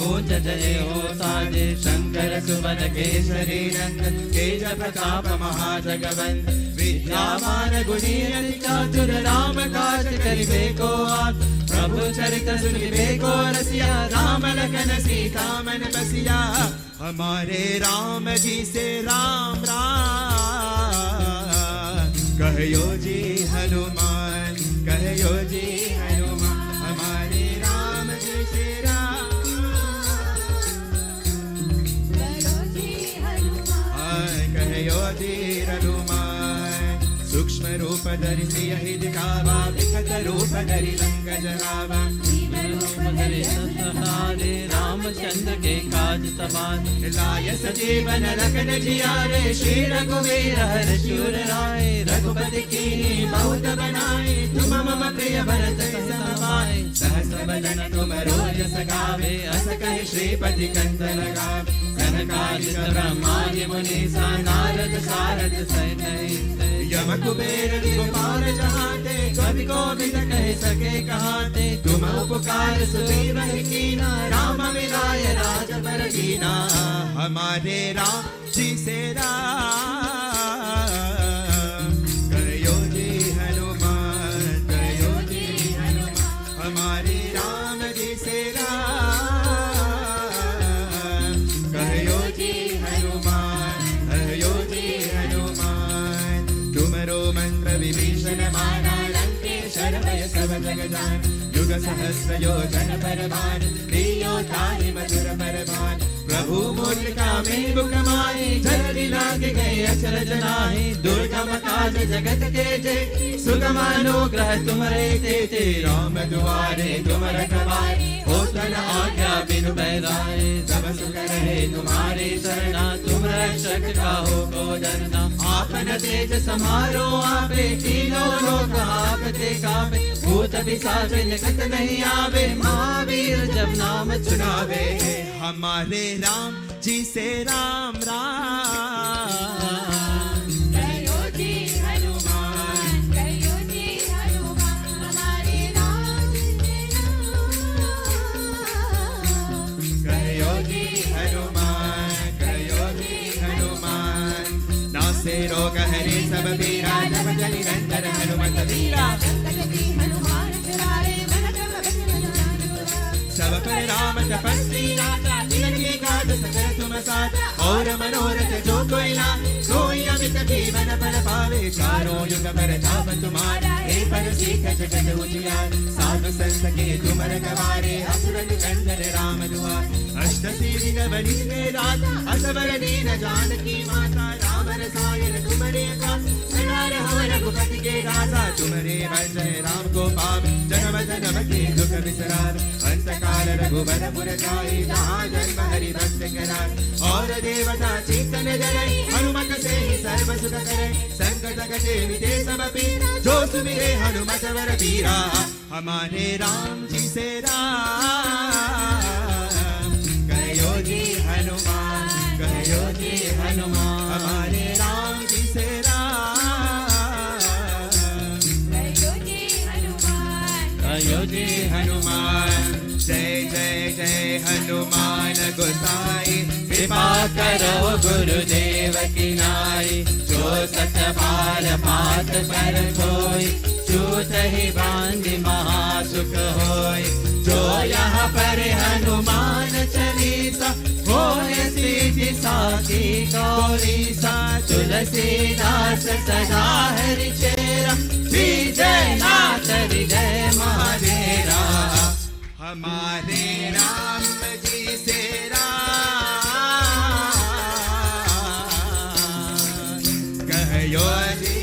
मोच जय हो साजे शंकर सुमन केसरी नंदन तेज प्रताप महाजगवंत विद्यामान गुणी अति चातुर राम काज करिबे को आत प्रभु चरित सुनिबे को रसिया राम लखन सीता मन बसिया हमारे राम जी से राम राम कहयो जी हनुमान कहयो जी हनुमान हमारे राम जी से राम कहयो जी हनुमान सूक्ष्म रूप धरि सियहि दिखावा विकट रूप धरि लंक जरावा रूप धरि सतहारे रामचंद्र के काज सवारे लाय सजीवन लखन जियारे श्री रघुवीर हर शूर राय रघुपति कीन्ही बहुत बनाए तुम मम प्रिय भरत समाए सहस बदन तुम रोज सगावे अस कहि श्रीपति कंठ लगावे सनकादिक ब्रह्मादि मुनीसा नारद सारद सहित यम कुबेर दिगंबर जहाते कवि कोविद कह सके कहाते तुम उपकार सुग्रीव कीना राम मिलाय राज पर दीना हमारे राम जी से राम कहयो जी हनुमान कहयो जी हनुमान हमारे राम जी से राम कहयो जी हनुमान कहयो जी हनुमान तुमरो मंत्र विभीषण माना लंकेश्वर भय सब जग जान युग सहस्र योजन पर भान प्रियो ताहि मधुर पर भान प्रभु मुद्रिका में बुकमाई जल्दी लागे गए अचरज नाहि दुर्गम काज जगत के जय सुगम अनुग्रह तुमरे तेते राम दुआरे तुम रखवारे हो तन आज्ञा बिनु बैराए सब सुख रहे तुम्हारे शरणा तुम रक्षक काहू को डरना आपन तेज समारो आपे तीनों लोक आपते कापे भूत पिशाच निकट नहीं आवे महावीर जब नाम चुनावे हमारे राम जी से राम राम कहयो जी हनुमान कहयो जी हनुमान हमारे राम जी से राम कहयो जी हनुमान कहयो जी हनुमान नासे रोग हरे सब पीरा जप जनि निरंतर हनुमत वीरा सब पर राम तपस्वी राजा जिनके काज सकल तुम साथ और मनोरथ जो कोई ला कोई अमित जीवन फल पावे चारों युग पर ताप तुम्हारा हे पर सीख जगत उजियार साधु संत के तुम रखवारे असुर निकंदन राम दुआर अष्ट सिद्धि नवनीत के रात असबर दीन जानकी माता राम रसायन तुम्हारे का सदा रहो रघुपति के दासा तुम्हारे भजन राम को पावे जन्म जन्म के दुख बिसरावे अंत काल रघुबर पुर जाई जहाँ जन्म हरि भक्त कराए और देवता चिंतन जरई हनुमत से ही सर्व सुख करे संकट कटे मिटे सब पीरा जो सुमिरे हनुमत वर पीरा हमारे राम जी से राम कहयो जी हनुमान कहयो जी हनुमान हमारे राम जी से राम कहयो जी हनुमान कहयो जी हनुमान जय जय जय हनुमान गोसाई कृपा करो गुरुदेव की नाई जो सत बार पात पर कोई छूत ही बांधि महासुख होय जो यहाँ पर हनुमान चालीसा होय सिद्धि साखी गौरीसा तुलसीदास सदा हरि चेरा विजय नाथ हृदय महादेरा हमारे राम जी से राम कहयो जी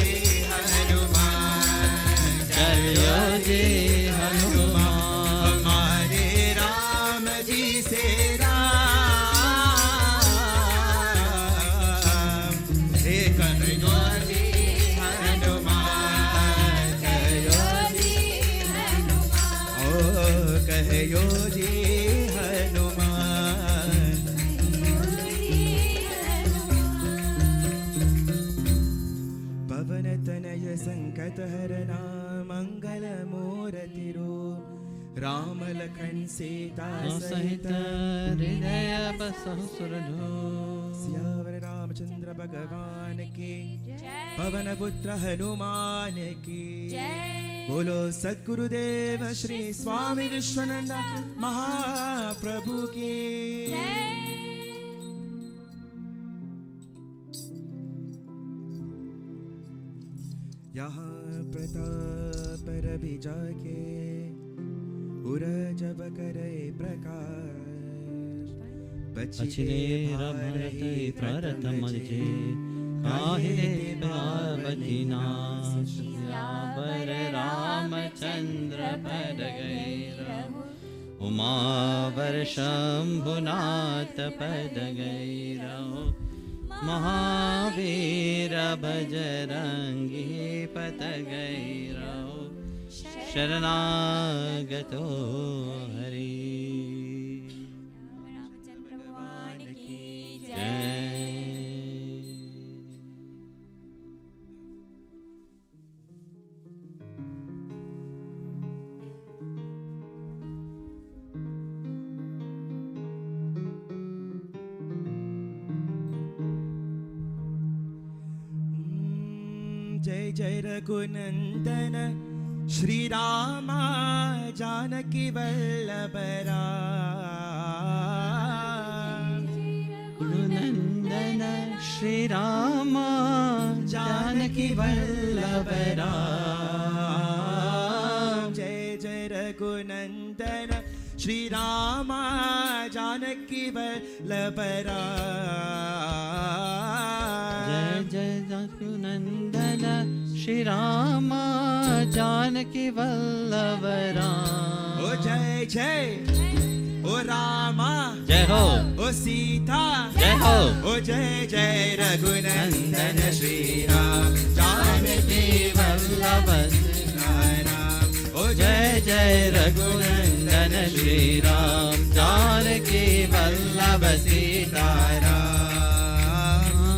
हनुमान कहयो जी हनुमान हमारे राम जी से राम हे कहयो जी हनुमान कहयो जी हनुमान ओ कहयो जी हनुमान पवन तनय संकट हरना मंगल मूर्ति रूप राम लखन सीता सहित हृदय बसहु सुरधो। सियावर रामचंद्र भगवान की, पवन पुत्र हनुमान की, बोलो सद्गुरुदेव श्री स्वामी विश्वानंद महाप्रभु की। यहाँ प्रताप रवि जाके उर जब करे प्रकाश, पछिले भारत प्ररत मजे काहे पावती नाश। सियावर रामचंद्र पद गए रहो, उमावर शंभुनाथ पद गए रहो। महावीर बजरंगी पद गए रहो, शरणागतो हरि। रामचंद्र भगवान की जय। जय जय रघुनंदन श्री राम जानकी वल्लभ राम। रघुनंदन श्री राम जानकी वल्लभ राम। जय जय रघुनंदन श्री राम जानकी वल्लभ राम। जय जय रघुनंदन श्री राम जानकी वल्लभ राम। ओ जय जय ओ रामा जय हो, ओ सीता जय हो। ओ जय जय रघुनंदन श्री राम जानकी वल्लभ राम। ओ जय जय रघुनंदन श्री राम जानकी वल्लभ सीताराम।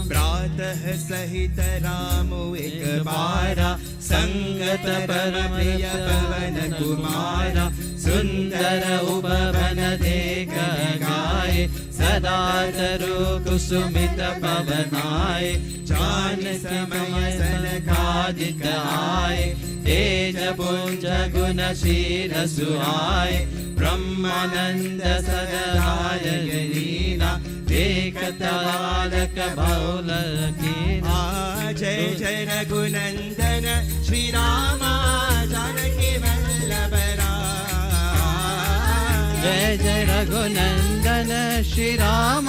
प्रातः सहित राम एक बारा, संगत परम प्रिय पवन कुमारा। सुंदर उपवन देख गाए, सदा तरु कुसुमित पवनाए। जान समय सनकादिक आए, तेज पुंज गुण शील सुहाए। ब्रह्मानंद सदराय लीला, देखत बालक बहुल कीना। जय जय रघुनंदन श्री राम जानकी वल्लभ राम। जय जय रघुनंदन श्री राम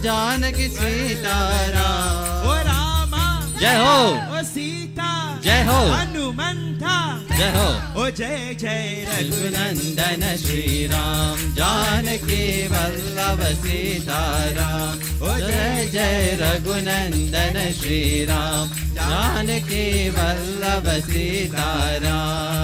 जानकी सीताराम। ओ रामा जय हो, ओ सीता जय हो। हनुमंता जय हो। ओ जय जय रघुनंदन श्री राम जानकी वल्लभ सीताराम। ओ जय जय रघुनंदन श्री राम जानकी वल्लभ सीताराम।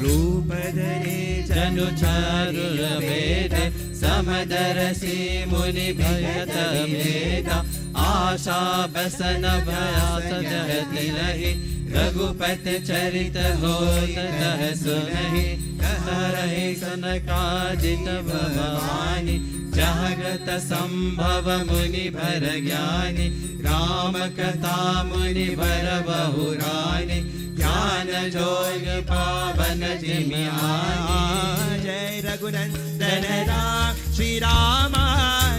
रूप धरे जनु चारुर वेद, समदर्शी मुनि भयत भेदा। आशा बसन भयास जहति लहि, रघुपति चरित होत तह सुनहि। कहरहि सनकादिक भवानी, जगत संभव मुनि भर ज्ञानी। राम कथा मुनि भर बहुरानी, ज्ञान जोग पावन जिमियानी। जय रघुनंदन राम श्री राम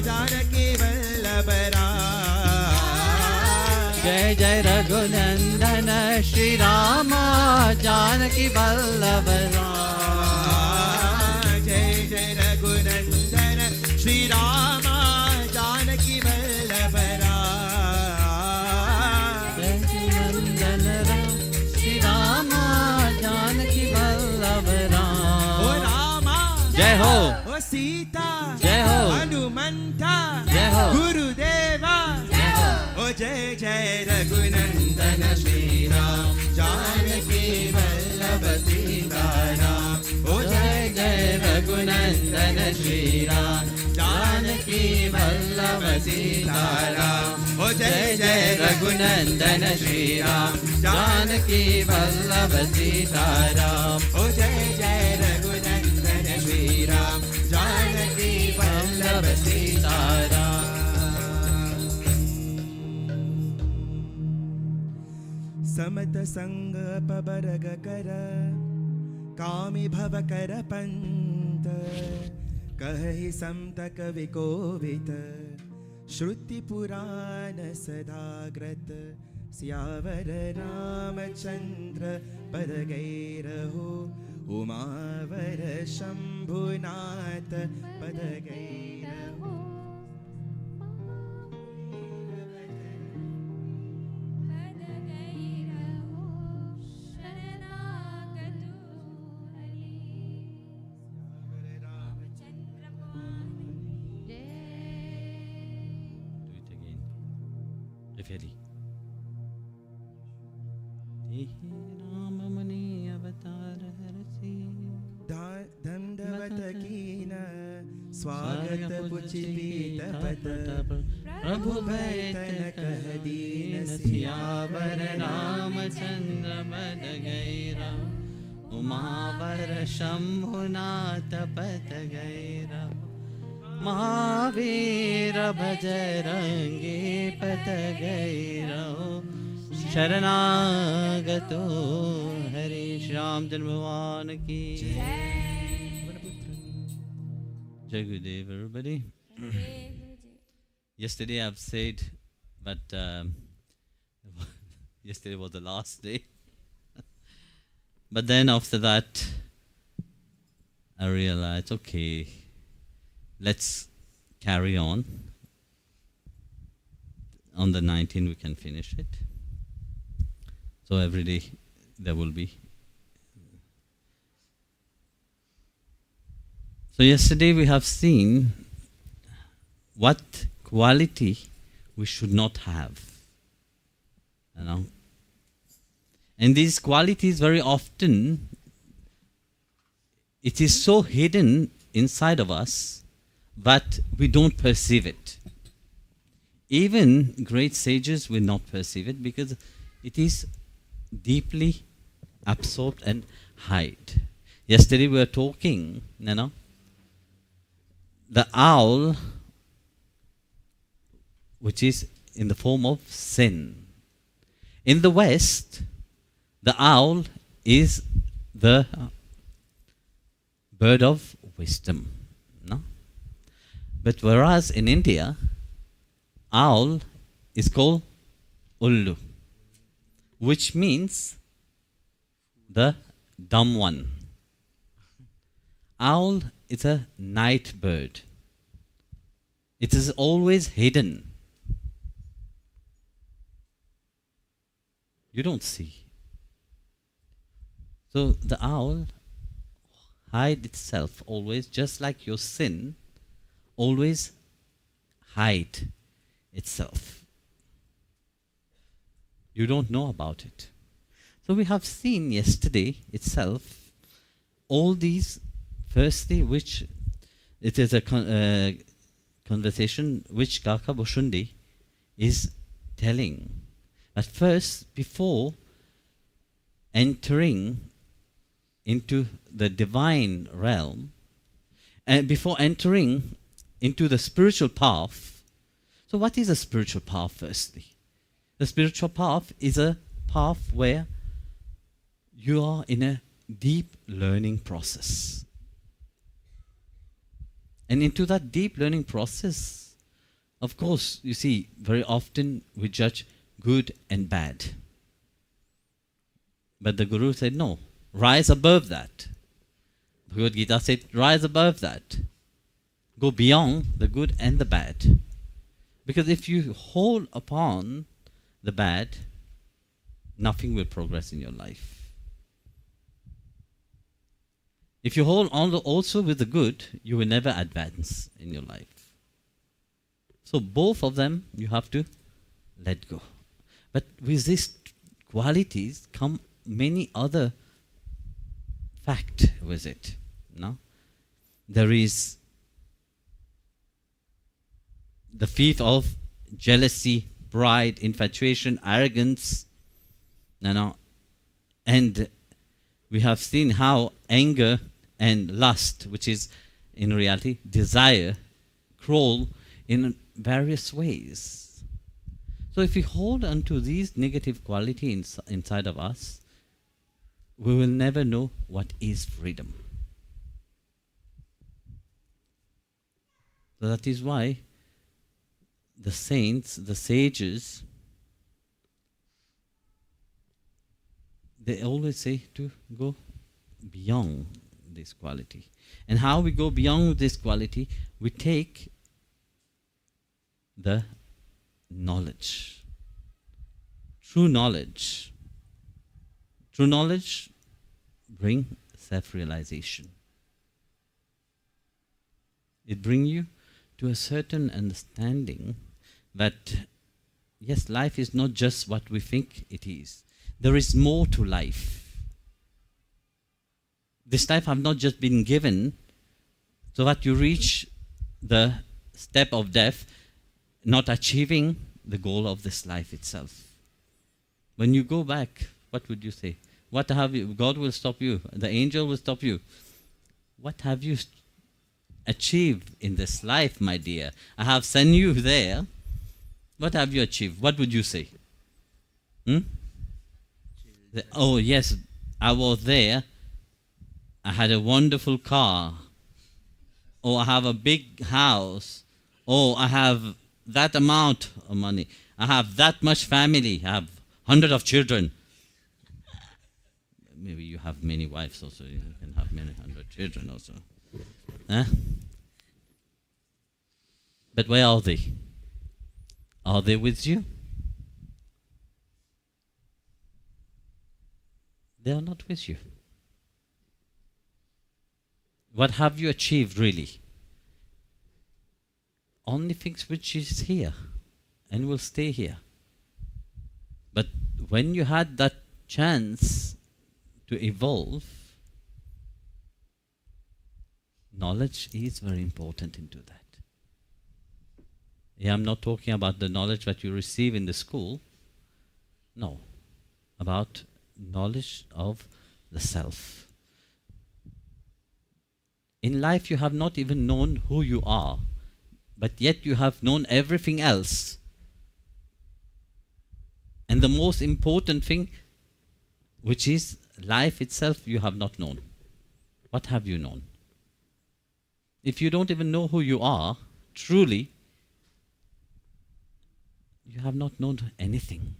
जानकी वल्लभ राम। जय जय रघुनंदन श्री राम जानकी वल्लभ राम। जय जय रघुनंदन श्री राम जानकी वल्लभ राम। जय नंदन श्री राम जानकी वल्लभ राम। ओ रामा जय हो, ओ सीता जय हो। हनुमंता जय हो, गुरुदेवा जय हो। ओ जय जय रघुनंदन श्री राम जानकी वल्लभ सीताराम। ओ जय जय रघुनंदन श्री राम जानकी वल्लभ सीताराम। ओ जय जय रघुनंदन श्री राम जानकी वल्लभ सीताराम। ओ जय जय रघुनंदन श्री राम जानकी Baba Sitaram. समत संग पबरग कर कामी भव कर पंत कहि समत कवि कोवित श्रुति पुराण सदाग्रत सियावर रामचंद्र पद गई रहो उमावर शंभुनाथ पद गई रहो पद गई रहो शरणागतु हरि रामचंद्र भगवान जय. Do it again. If ready. Ram Mani Avatar Harasi. दंडवत कीन स्वागत पुचिपीत पत प्रभु बैतन कह दीन सियावर रामचंद्र पद गई राम उमावर शंभुनाथ पद गई राम महावीर भजरंगी पद गई रहो शरणागतो हरि श्याम जन्म भगवान की Jai Gurudev, everybody. Yesterday I've said, but yesterday was the last day. But then after that, I realized, okay, let's carry on. On the 19th we can finish it. So every day there will be. So yesterday we have seen what quality we should not have. You know? And these qualities very often, it is so hidden inside of us, but we don't perceive it. Even great sages will not perceive it because it is deeply absorbed and hide. Yesterday we were talking, you know, the owl, which is in the form of sin. In the West, the owl is the bird of wisdom. No? But whereas in India, owl is called Ullu, which means the dumb one. Owl is a night bird. It is always hidden. You don't see. So the owl hides itself always, just like your sin always hide itself. You don't know about it. So we have seen yesterday itself all these, firstly, which it is a conversation which Kaka Bhushundi is telling. But first, before entering into the divine realm, and before entering into the spiritual path, so what is a spiritual path firstly? The spiritual path is a path where you are in a deep learning process. And into that deep learning process, of course, you see, very often we judge good and bad. But the Guru said, no, rise above that. Bhagavad Gita said, rise above that. Go beyond the good and the bad. Because if you hold upon the bad, nothing will progress in your life. If you hold on also with the good, you will never advance in your life. So both of them you have to let go. But with these qualities come many other fact with it. No? There is the thief of jealousy, pride, infatuation, arrogance. And we have seen how anger and lust, which is in reality desire, crawl in various ways. So if we hold on to these negative qualities inside of us, we will never know what is freedom. So that is why the saints, the sages, they always say to go beyond this quality. And how we go beyond this quality, we take the knowledge. True knowledge. True knowledge brings self-realization. It brings you to a certain understanding that, yes, life is not just what we think it is. There is more to life. This life have not just been given so that you reach the step of death, not achieving the goal of this life itself. When you go back, what would you say? What have you? God will stop you. The angel will stop you. What have you achieved in this life, my dear? I have sent you there. What have you achieved? What would you say? Oh yes, I was there. I had a wonderful car. Oh, I have a big house. Oh, I have that amount of money. I have that much family. I have hundreds of children. Maybe you have many wives also. You can have many hundred children also. Huh? But where are they? Are they with you? They are not with you. What have you achieved really? Only things which is here and will stay here. But when you had that chance to evolve, knowledge is very important into that. Yeah, I'm not talking about the knowledge that you receive in the school. No, about knowledge of the self. In life you have not even known who you are, but yet you have known everything else. And the most important thing, which is life itself, you have not known. What have you known? If you don't even know who you are, truly, you have not known anything.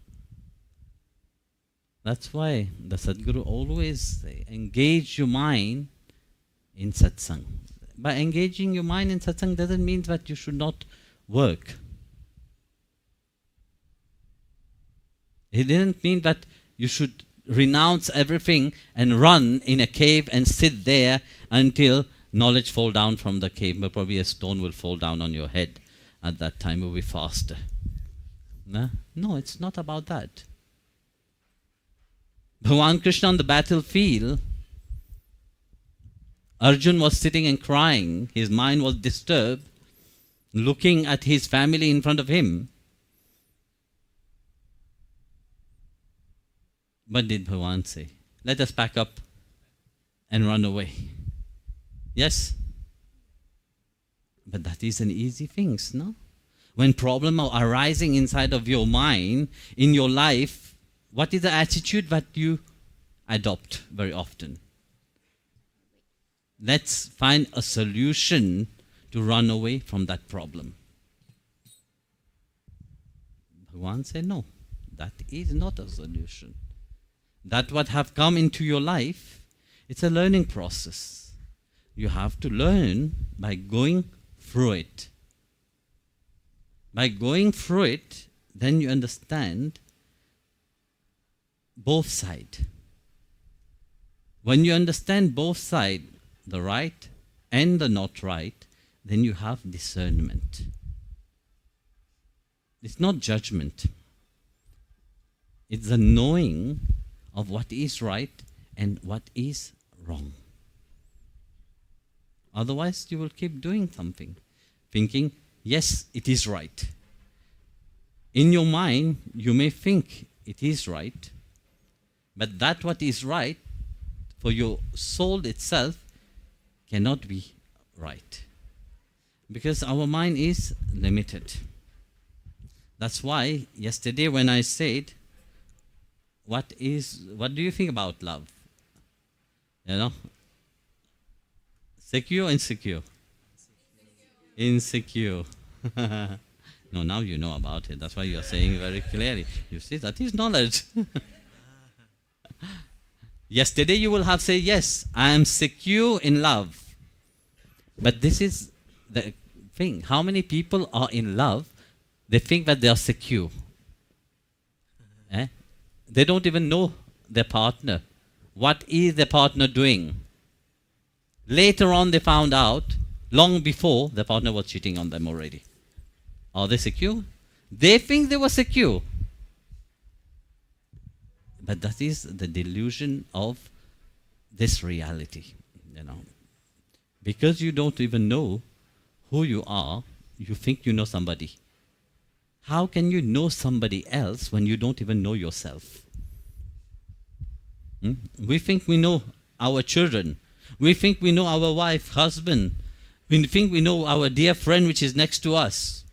That's why the Sadguru always say, engage your mind in satsang. By engaging your mind in satsang doesn't mean that you should not work. It didn't mean that you should renounce everything and run in a cave and sit there until knowledge fall down from the cave. But probably a stone will fall down on your head. At that time it will be faster. No, it's not about that. Bhagavan Krishna on the battlefield, Arjun was sitting and crying. His mind was disturbed, looking at his family in front of him. What did Bhagavan say? Let us pack up and run away. Yes? But that is an easy thing, no? When problems are arising inside of your mind, in your life, what is the attitude that you adopt very often? Let's find a solution to run away from that problem. Bhagavan said, no, that is not a solution. That what have come into your life, it's a learning process. You have to learn by going through it. By going through it, then you understand both sides. When you understand both sides, the right and the not right, then you have discernment. It's not judgment. It's the knowing of what is right and what is wrong. Otherwise, you will keep doing something, thinking, yes, it is right. In your mind, you may think it is right, but that what is right for your soul itself cannot be right. Because our mind is limited. That's why yesterday when I said, what do you think about love? You know? Secure, insecure? Insecure. No, now you know about it. That's why you're saying very clearly. You see, that is knowledge. Yesterday you will have said, yes, I am secure in love. But this is the thing. How many people are in love? They think that they are secure. They don't even know their partner. What is their partner doing? Later on they found out, long before, their partner was cheating on them already. Are they secure? They think they were secure. But that is the delusion of this reality, you know. Because you don't even know who you are, you think you know somebody. How can you know somebody else when you don't even know yourself? We think we know our children. We think we know our wife, husband. We think we know our dear friend which is next to us.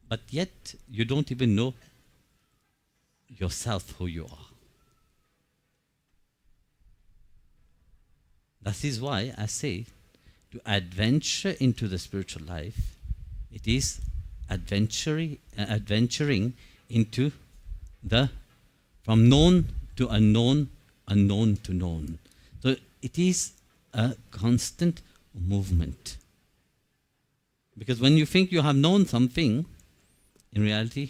But yet, you don't even know yourself, who you are. That is why I say, to adventure into the spiritual life, it is adventuring into the, from known to unknown, unknown to known. So it is a constant movement. Because when you think you have known something, in reality,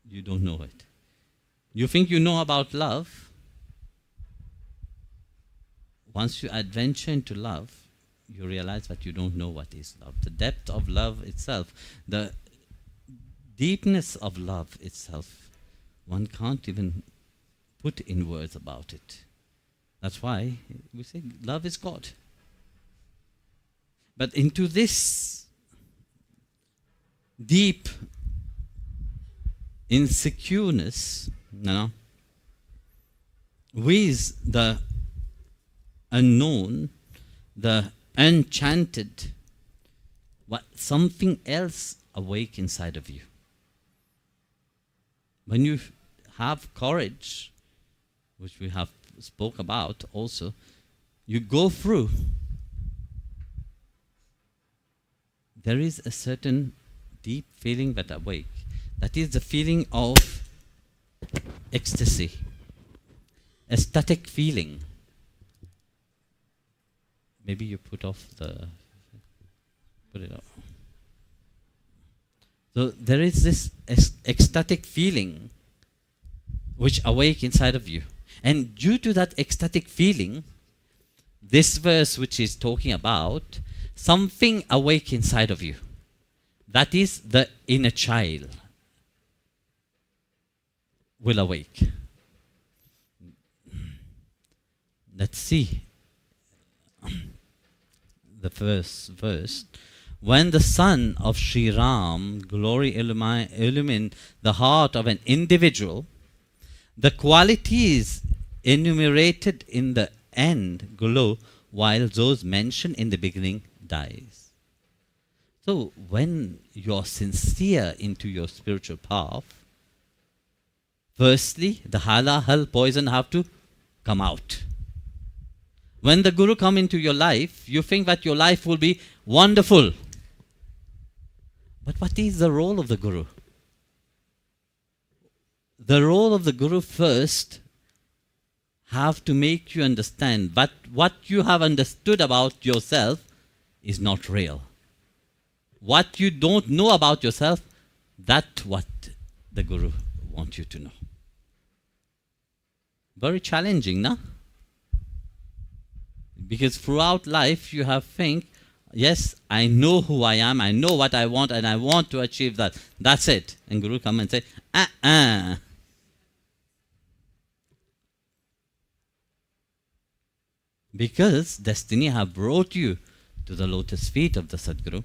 you don't know it. You think you know about love. Once you adventure into love, you realize that you don't know what is love. The depth of love itself, the deepness of love itself, one can't even put in words about it. That's why we say love is God. But into this deep insecureness, with the unknown, the enchanted, something else awake inside of you. When you have courage, which we have spoke about also, you go through, there is a certain deep feeling that awake. That is the feeling of ecstasy, ecstatic feeling. Maybe you put it off. So there is this ecstatic feeling which awake inside of you. And due to that ecstatic feeling, this verse which is talking about, something awake inside of you. That is the inner child will awake. Let's see the first verse. When the sun of Sri Ram, glory illumine the heart of an individual, the qualities enumerated in the end glow, while those mentioned in the beginning dies. So when you are sincere into your spiritual path, firstly, the halal poison have to come out. When the Guru come into your life, you think that your life will be wonderful. But what is the role of the Guru? The role of the Guru first have to make you understand that what you have understood about yourself is not real. What you don't know about yourself, that's what the Guru wants you to know. Very challenging, no? Because throughout life you have think, yes, I know who I am, I know what I want, and I want to achieve that. That's it. And Guru come and say, Because destiny have brought you to the lotus feet of the Sadguru.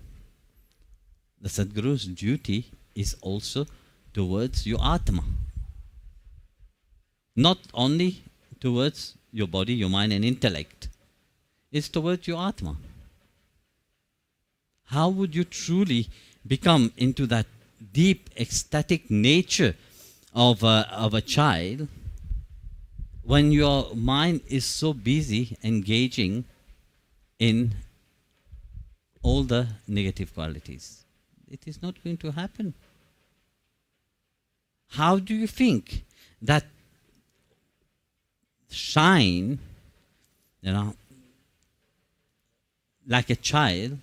The Sadguru's duty is also towards your Atma. Not only towards your body, your mind and intellect. It's towards your Atma. how would you truly become into that deep ecstatic nature of a child when your mind is so busy engaging in all the negative qualities? It is not going to happen. How do you think that shine, like a child,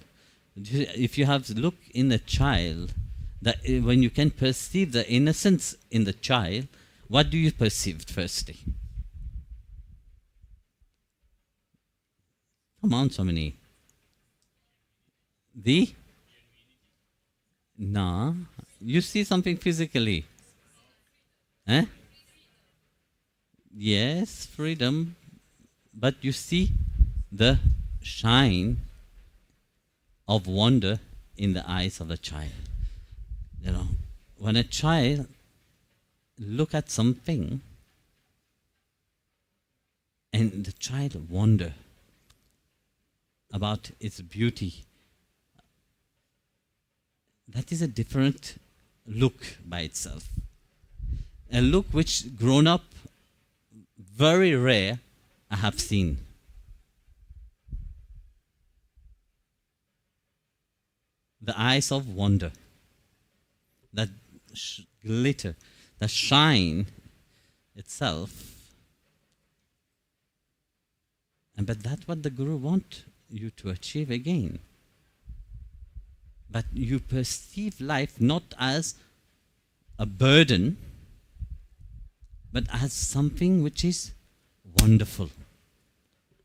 if you have to look in a child, that when you can perceive the innocence in the child, what do you perceive firstly? Come on, Swamini. No, you see something physically. Eh? Yes, freedom, but you see the shine of wonder in the eyes of the child. When a child look at something and the child wonder about its beauty, that is a different look by itself. A look which grown up, very rare, I have seen. The eyes of wonder, that glitter, the shine itself. But that's what the Guru wants you to achieve again. But you perceive life not as a burden, but as something which is wonderful.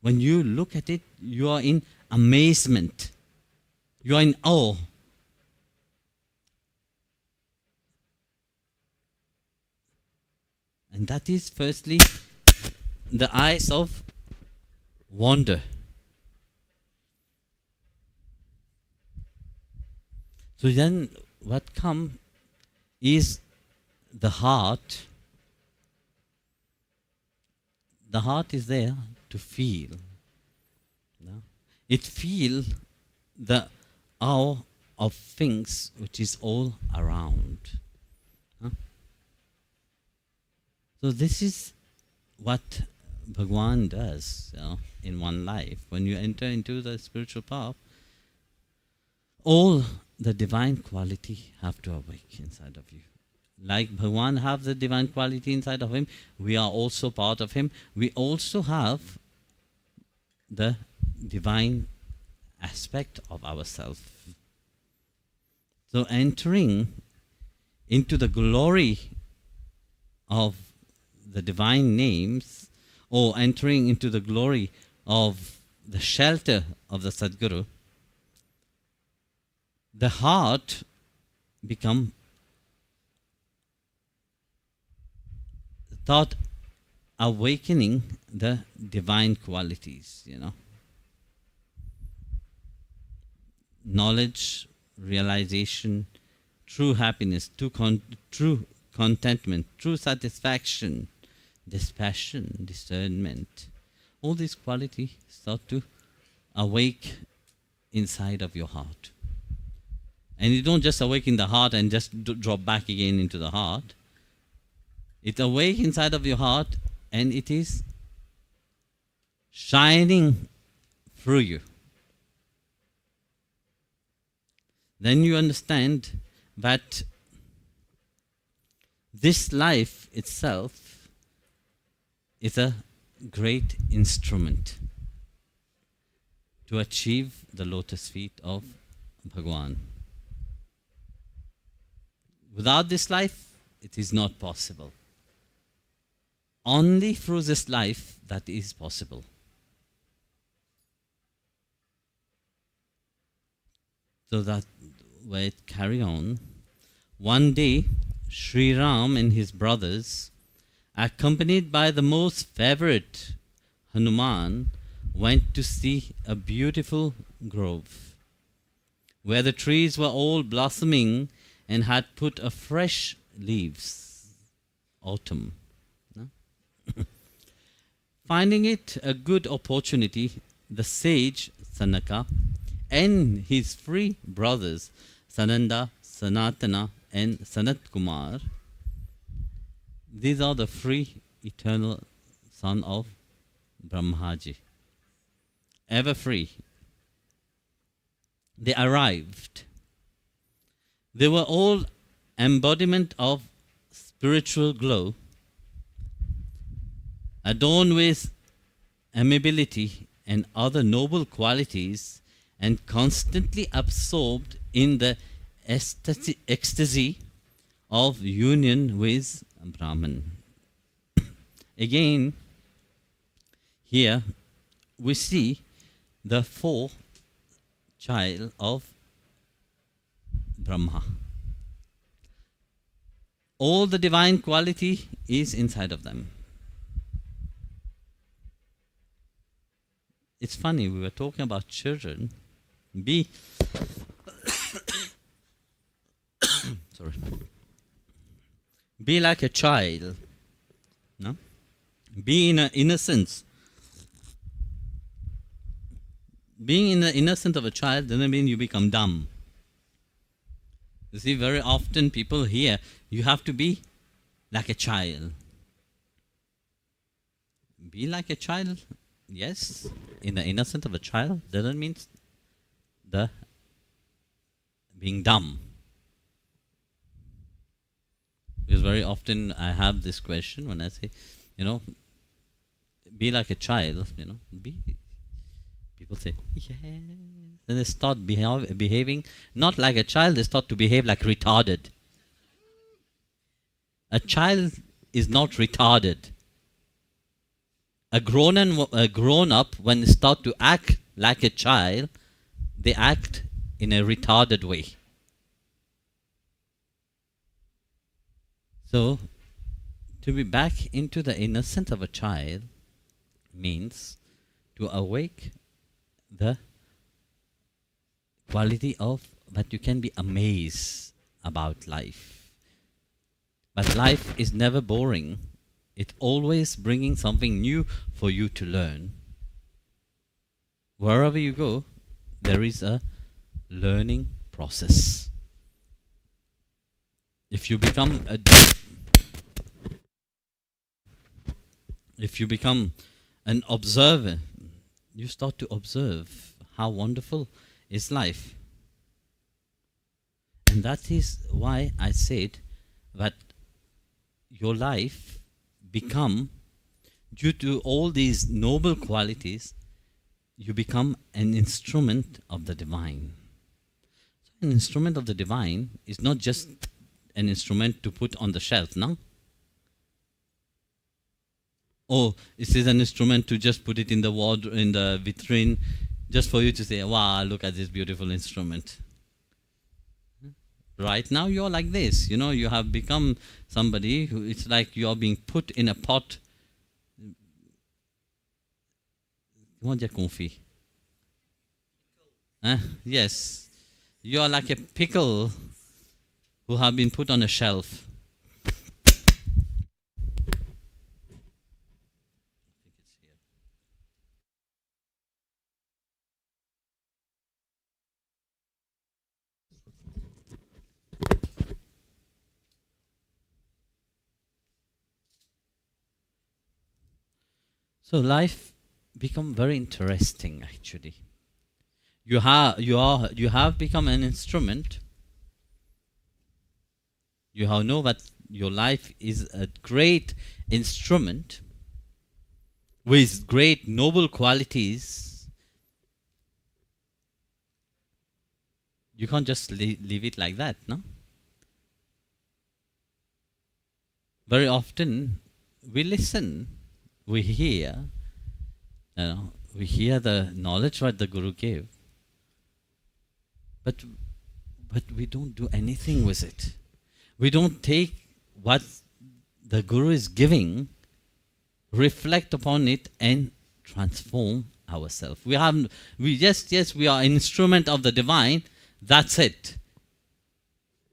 When you look at it, you are in amazement. You are in awe. And that is firstly the eyes of wonder. So then what comes is the heart. The heart is there to feel. It feels the awe of things which is all around. So this is what Bhagwan does in one life. When you enter into the spiritual path, all the divine quality have to awake inside of you. Like Bhagwan have the divine quality inside of him, we are also part of him. We also have the divine aspect of ourselves. So entering into the glory of the divine names, or entering into the glory of the shelter of the Sadguru, the heart become thought awakening the divine qualities, knowledge, realization, true happiness, true contentment, true satisfaction, dispassion, discernment. All these qualities start to awake inside of your heart. And you don't just awake in the heart and just drop back again into the heart. It awakes inside of your heart and it is shining through you. Then you understand that this life itself is a great instrument to achieve the lotus feet of Bhagwan. Without this life, it is not possible. Only through this life that is possible. So that way it carry on. One day, Sri Ram and his brothers, accompanied by the most favorite Hanuman, went to see a beautiful grove, where the trees were all blossoming and had put a fresh leaves, autumn. Finding it a good opportunity, the sage Sanaka and his three brothers, Sananda, Sanatana, and Sanat Kumar, these are the three eternal sons of Brahmaji. Ever free. They arrived. They were all embodiment of spiritual glow, adorned with amiability and other noble qualities, and constantly absorbed in the ecstasy of union with Brahman. Again, here we see the four child of Brahma. All the divine quality is inside of them. It's funny, we were talking about children. Sorry. Be like a child. No? Be in innocence. Being in the innocence of a child doesn't mean you become dumb. You see, very often people hear, you have to be like a child. Be like a child, yes, in the innocence of a child doesn't mean the being dumb. Because very often I have this question when I say, be like a child, people say, yes. Then they start behaving not like a child, they start to behave like retarded. A child is not retarded. A grown up, when they start to act like a child, they act in a retarded way. So, to be back into the innocence of a child means to awake the quality of that you can be amazed about life. But life is never boring. It's always bringing something new for you to learn. Wherever you go, there is a learning process. If you become an observer, you start to observe how wonderful is life. And that is why I said that your life become, due to all these noble qualities, you become an instrument of the divine. So an instrument of the divine is not just an instrument to put on the shelf, no? Or it is an instrument to just put it in the wardrobe, in the vitrine, just for you to say, wow, look at this beautiful instrument. Right now you're like this, you have become somebody who, it's like you're being put in a pot. Comment dire confit? Yes. You are like a pickle who have been put on a shelf. So life become very interesting actually. You have become an instrument. You have know that your life is a great instrument with great noble qualities. You can't just leave it like that, no? Very often we listen. We hear the knowledge what the Guru gave, but we don't do anything with it. We don't take what the Guru is giving, reflect upon it, and transform ourselves. We are an instrument of the divine. That's it.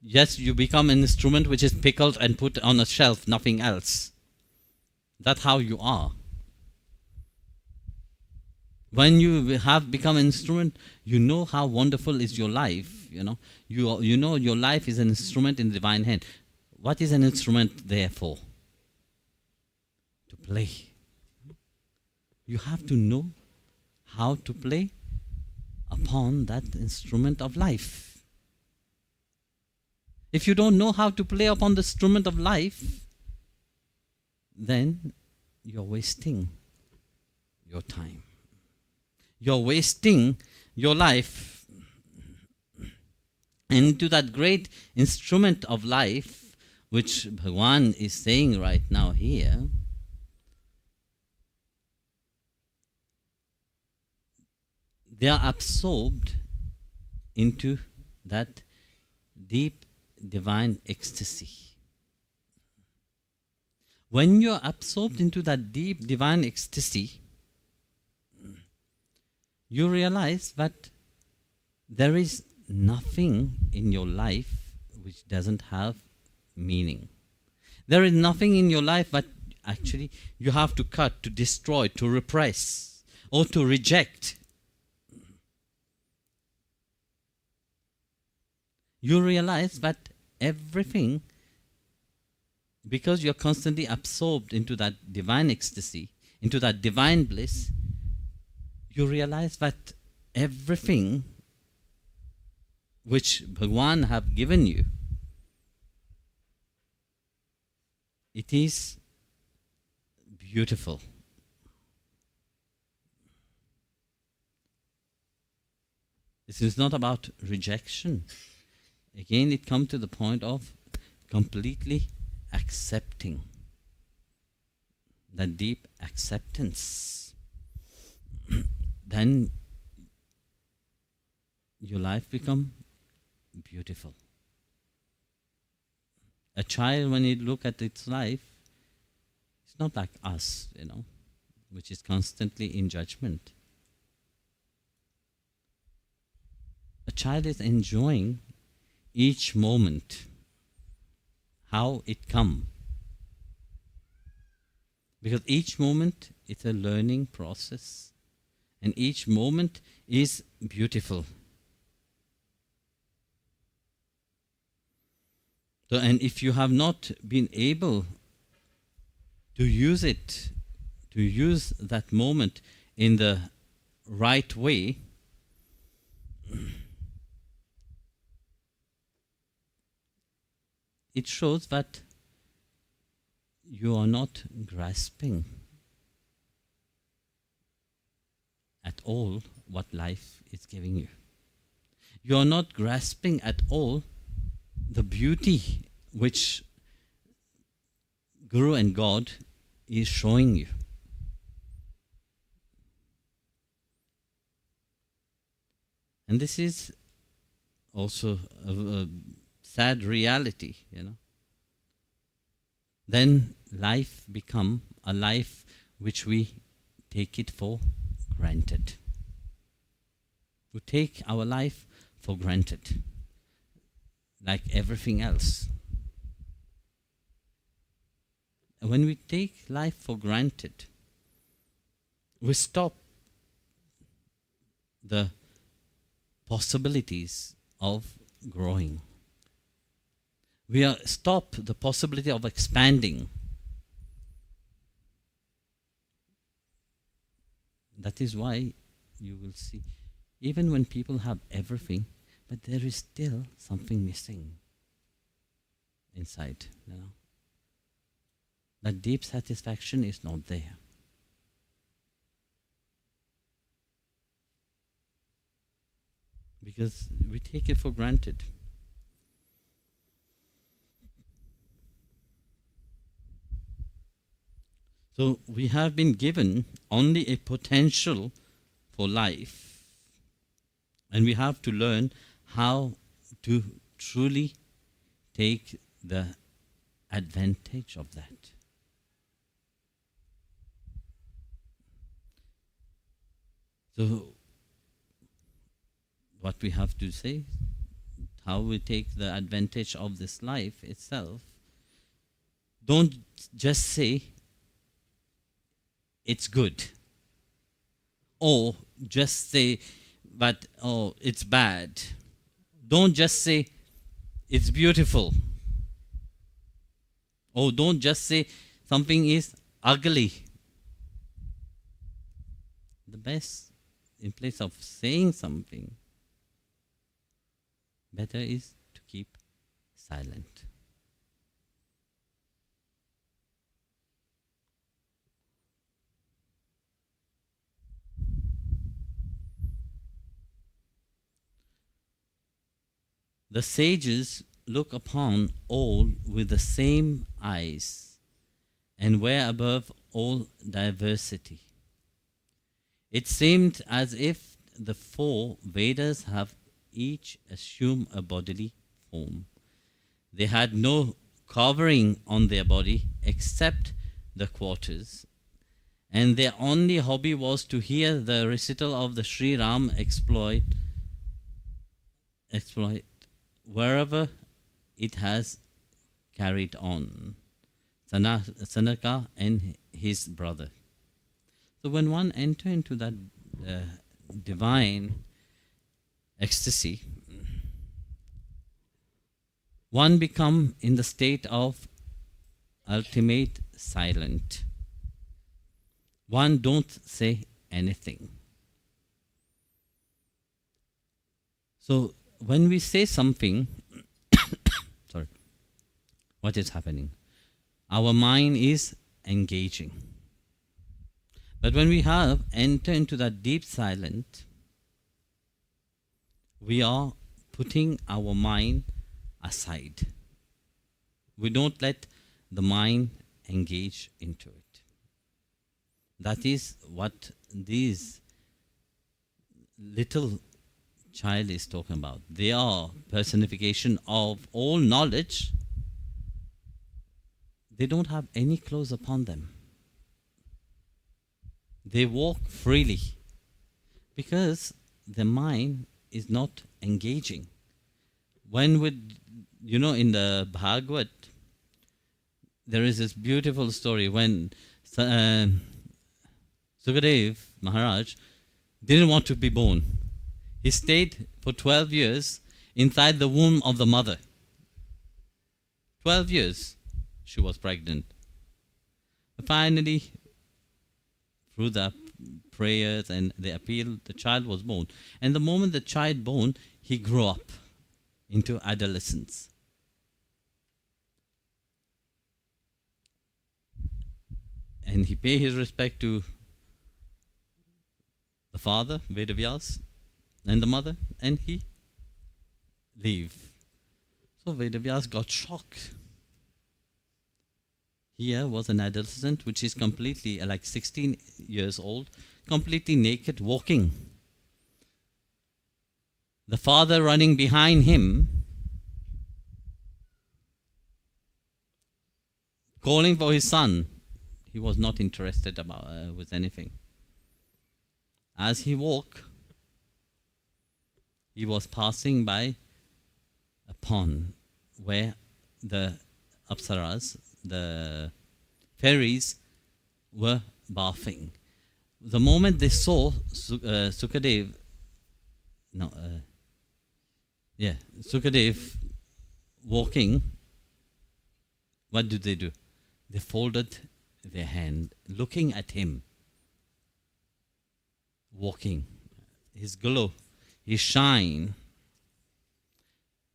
Yes, you become an instrument which is pickled and put on a shelf, nothing else. That's how you are. When you have become an instrument, you know how wonderful is your life. You know your life is an instrument in the divine hand. What is an instrument there for? To play. You have to know how to play upon that instrument of life. If you don't know how to play upon the instrument of life, then you're wasting your time. You're wasting your life. And to that great instrument of life, which Bhagwan is saying right now here, they are absorbed into that deep divine ecstasy. When you're absorbed into that deep divine ecstasy, you realize that there is nothing in your life which doesn't have meaning. There is nothing in your life that actually you have to cut, to destroy, to repress, or to reject. You realize that everything, because you're constantly absorbed into that divine ecstasy, into that divine bliss, you realize that everything which Bhagwan have given you, it is beautiful. This is not about rejection. Again, it comes to the point of completely accepting, that deep acceptance. Then your life becomes beautiful. A child, when you look at its life, it's not like us, which is constantly in judgment. A child is enjoying each moment, how it comes. Because each moment is a learning process, and each moment is beautiful. So, and if you have not been able to use it, to use that moment in the right way, it shows that you are not grasping at all what life is giving you. You are not grasping at all the beauty which Guru and God is showing you. And this is also a sad reality, Then life become a life which we take it for granted. We take our life for granted, like everything else. And when we take life for granted, we stop the possibilities of growing. We stop the possibility of expanding. That is why you will see, even when people have everything, but there is still something missing inside. That deep satisfaction is not there. Because we take it for granted. So we have been given only a potential for life, and we have to learn how to truly take the advantage of that. So what we have to say, how we take the advantage of this life itself, don't just say, it's good, Or just say, but oh, it's bad. Don't just say, it's beautiful. Or don't just say, something is ugly. The best, in place of saying something, better is to keep silent. The sages look upon all with the same eyes and were above all diversity. It seemed as if the four Vedas have each assumed a bodily form. They had no covering on their body except the quarters, and their only hobby was to hear the recital of the Sri Ram exploit wherever it has carried on. Sanaka and his brother. So when one enters into that divine ecstasy, one become in the state of ultimate silent. One don't say anything. So when we say something, sorry, what is happening? Our mind is engaging. But when we have entered into that deep silence, we are putting our mind aside. We don't let the mind engage into it. That is what these little child is talking about. They are personification of all knowledge. They don't have any clothes upon them. They walk freely because the mind is not engaging. When would, in the Bhagavad, there is this beautiful story when Sukadev Maharaj didn't want to be born. He stayed for 12 years inside the womb of the mother. 12 years she was pregnant. Finally, through the prayers and the appeal, the child was born. And the moment the child born, he grew up into adolescence. And he paid his respect to the father, Vedavyas, and the mother, and he leave. So Vedavyas got shocked. Here was an adolescent which is completely, like 16 years old, completely naked, walking. The father running behind him, calling for his son. He was not interested with anything. As he walked, he was passing by a pond where the apsaras, the fairies, were bathing. The moment they saw Sukadev walking, what do? They folded their hand, looking at him, walking, his glow, his shine.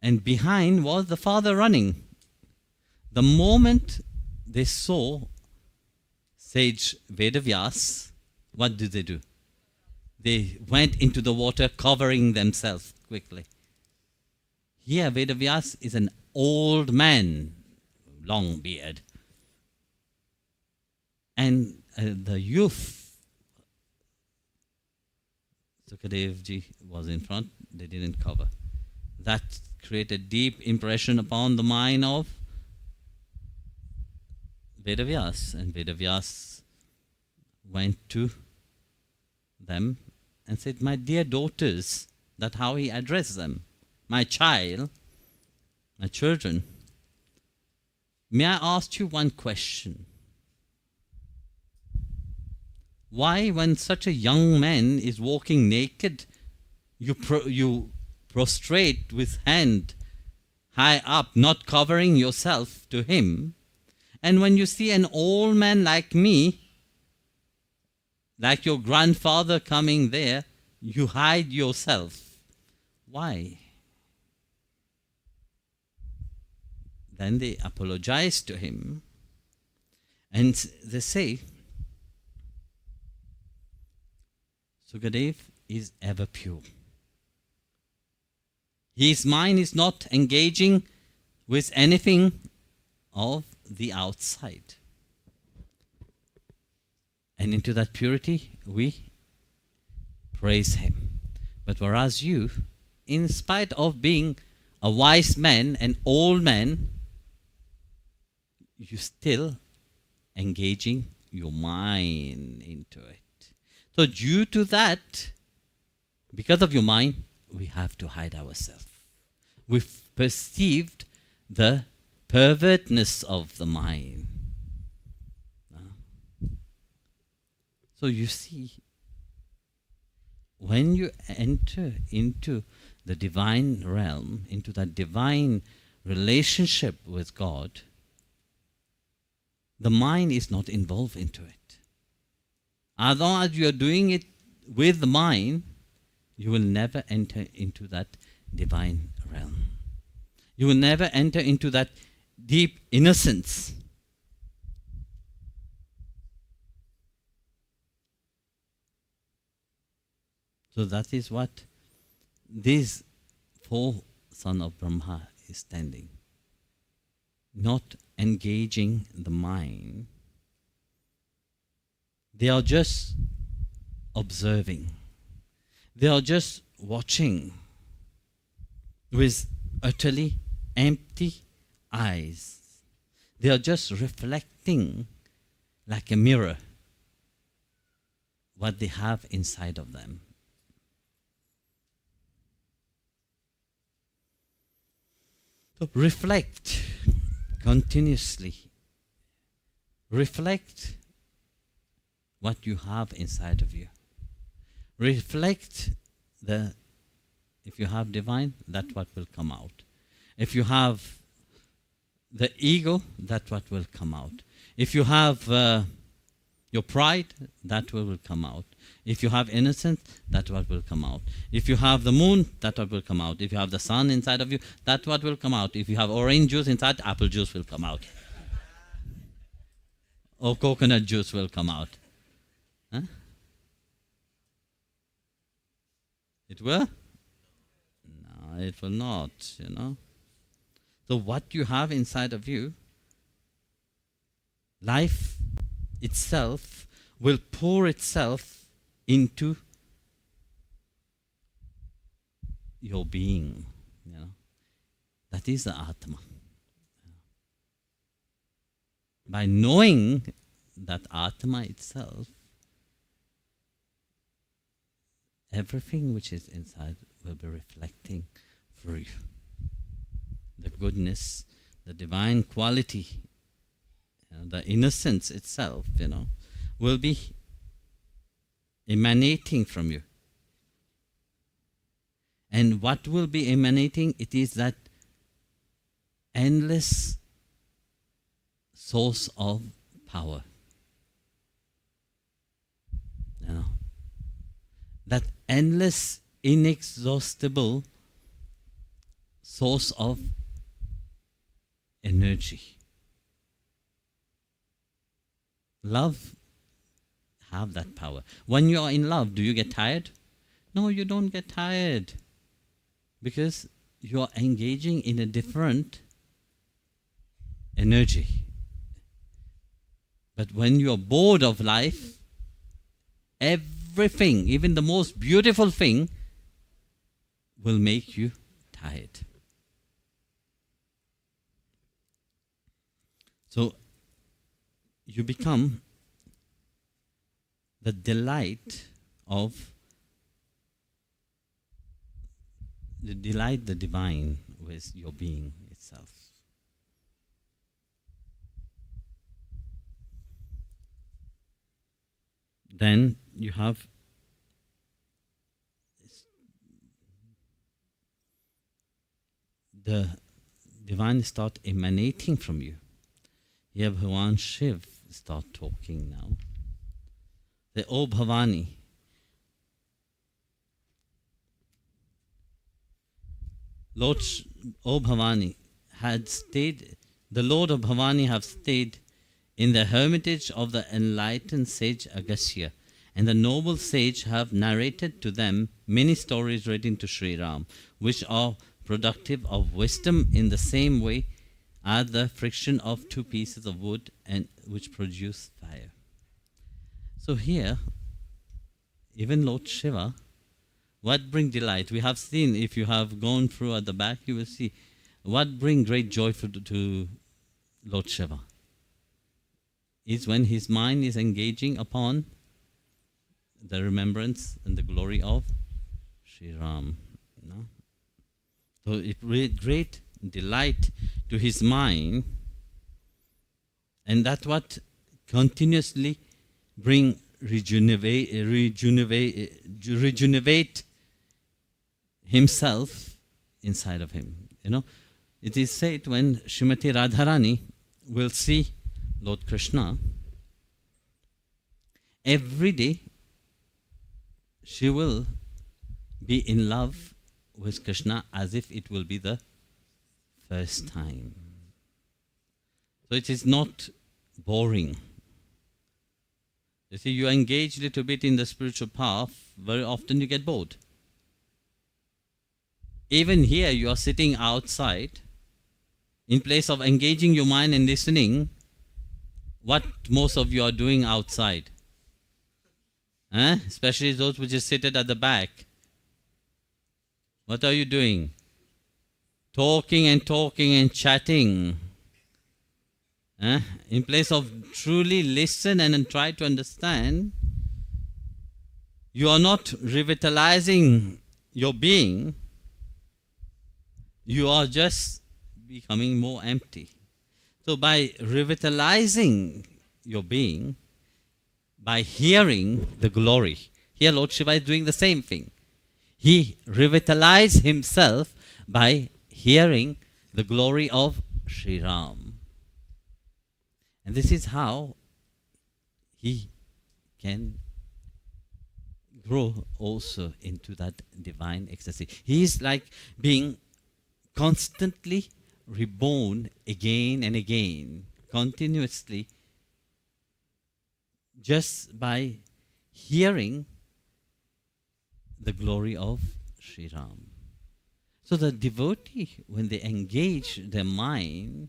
And behind was the father running. The moment they saw sage Vedavyas, what do? They went into the water, covering themselves quickly. Here Vedavyas is an old man, long beard. And the youth, Sukadevji was in front, they didn't cover. That created deep impression upon the mind of Vedavyas. And Vedavyas went to them and said, "My dear daughters," that's how he addressed them. "My child, my children, may I ask you one question? Why, when such a young man is walking naked, you prostrate with hand high up, not covering yourself to him? And when you see an old man like me, like your grandfather coming there, you hide yourself. Why? Then they apologize to him and they say, Sukadev is ever pure. His mind is not engaging with anything of the outside. And into that purity we praise him. But whereas you, in spite of being a wise man, an old man, you still engaging your mind into it. So due to that, because of your mind, we have to hide ourselves. We've perceived the pervertness of the mind. So you see, when you enter into the divine realm, into that divine relationship with God, the mind is not involved into it. As long as you are doing it with the mind, you will never enter into that divine realm. You will never enter into that deep innocence. So that is what these four sons of Brahma is standing. Not engaging the mind. They are just observing. They are just watching with utterly empty eyes. They are just reflecting like a mirror what they have inside of them. So reflect continuously. Reflect what you have inside of you. Reflect if you have divine, that's what will come out. If you have the ego, that's what will come out. If you have your pride, that will come out. If you have innocence, that's what will come out. If you have the moon, that's what will come out. If you have the sun inside of you, that's what will come out. If you have orange juice inside, apple juice will come out. Or coconut juice will come out. Huh? It will? No, it will not, So what you have inside of you, life itself will pour itself into your being. That is the Atma. By knowing that Atma itself, everything which is inside will be reflecting through you. The goodness, the divine quality, the innocence itself, will be emanating from you. And what will be emanating? It is that endless source of power. That endless, inexhaustible source of energy. Love have that power. When you are in love, do you get tired? No, you don't get tired. Because you are engaging in a different energy. But when you are bored of life, everything, even the most beautiful thing, will make you tired. So you become the delight the divine with your being itself. then you have the divine start emanating from you. Here Bhagavan Shiv start talking now. The O Bhavani, O Bhavani had stayed, the Lord of Bhavani have stayed in the hermitage of the enlightened sage Agastya, and the noble sage have narrated to them many stories relating to Sri Ram, which are productive of wisdom in the same way as the friction of two pieces of wood and which produce fire. So here, even Lord Shiva, what bring delight? We have seen, if you have gone through at the back, you will see what bring great joy to Lord Shiva is when his mind is engaging upon the remembrance and the glory of Sri Ram. No? So it brought great delight to his mind, and that's what continuously bring rejuvenate himself inside of him. You know, it is said when Srimati Radharani will see Lord Krishna, every day she will be in love with Krishna as if it will be the first time. So it is not boring. You see, you engage a little bit in the spiritual path, very often you get bored. Even here, you are sitting outside. In place of engaging your mind and listening, what most of you are doing outside? Especially those which are seated at the back. What are you doing? Talking and chatting. In place of truly listen and try to understand, you are not revitalizing your being. You are just becoming more empty. So by revitalizing your being, by hearing the glory, here Lord Shiva is doing the same thing. He revitalized himself by hearing the glory of Sri Ram. And this is how he can grow also into that divine ecstasy. He is like being constantly reborn again and again, continuously, just by hearing the glory of Sri Ram. So the devotee, when they engage their mind,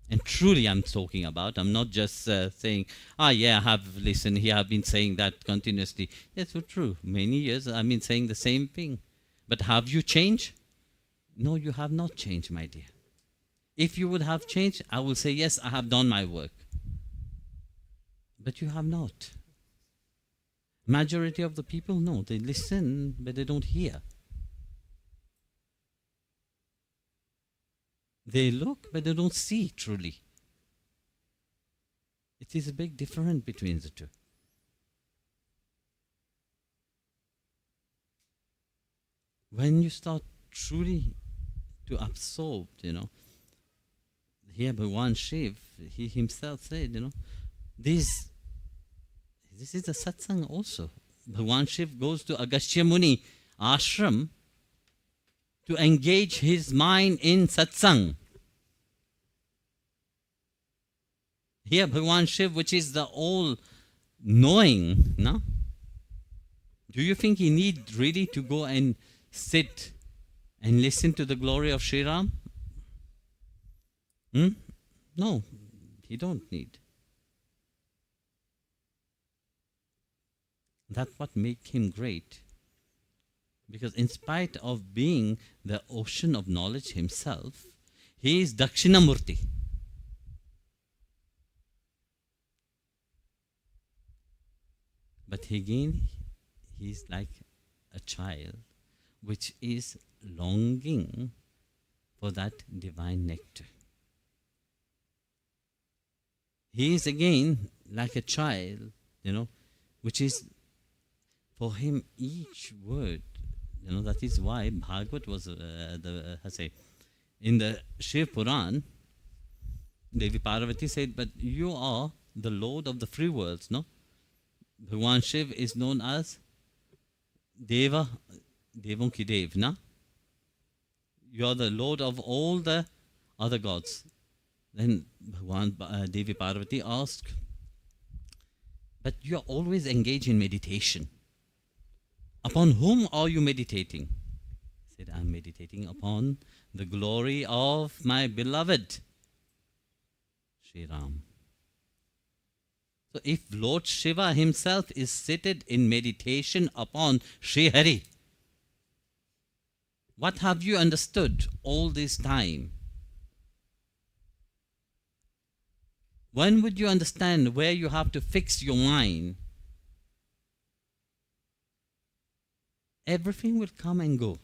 and truly I'm talking about, I'm not just saying, yeah, I have listened, here I've been saying that continuously. That's so true. Many years I've been saying the same thing. But have you changed? No, you have not changed, my dear. If you would have changed, I will say, yes, I have done my work. But you have not. Majority of the people, no, they listen, but they don't hear. They look, but they don't see truly. It is a big difference between the two. When you start truly to absorb, here Bhagavan Shiv, he himself said, this is a satsang also. Bhagavan Shiv goes to Agastya Muni ashram to engage his mind in satsang. Here Bhagavan Shiv, which is the all-knowing, no? Do you think he need really to go and sit and listen to the glory of Sri Ram? No, he don't need. That's what makes him great. Because in spite of being the ocean of knowledge himself, he is Dakshinamurti. But again, he is like a child which is longing for that divine nectar. He is again like a child, which is for him each word. That is why Bhagavad was in the Shiv Puran, Devi Parvati said, but you are the Lord of the free worlds, no? Bhagwan Shiv is known as Deva, Devon ki Dev, na? You are the Lord of all the other gods. Then Bhagwan Devi Parvati asked, but you are always engaged in meditation. Upon whom are you meditating? He said, I am meditating upon the glory of my beloved Sri Ram. So if Lord Shiva himself is seated in meditation upon Sri Hari, what have you understood all this time? When would you understand where you have to fix your mind? Everything will come and go.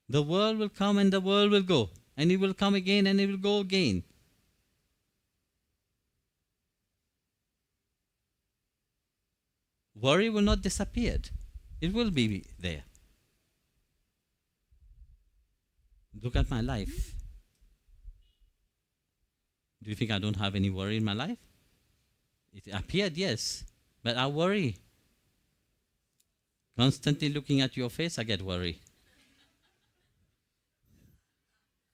The world will come and the world will go. And it will come again and it will go again. Worry will not disappear. It will be there. Look at my life. Do you think I don't have any worry in my life? It appeared, yes. But I worry. Constantly looking at your face, I get worried.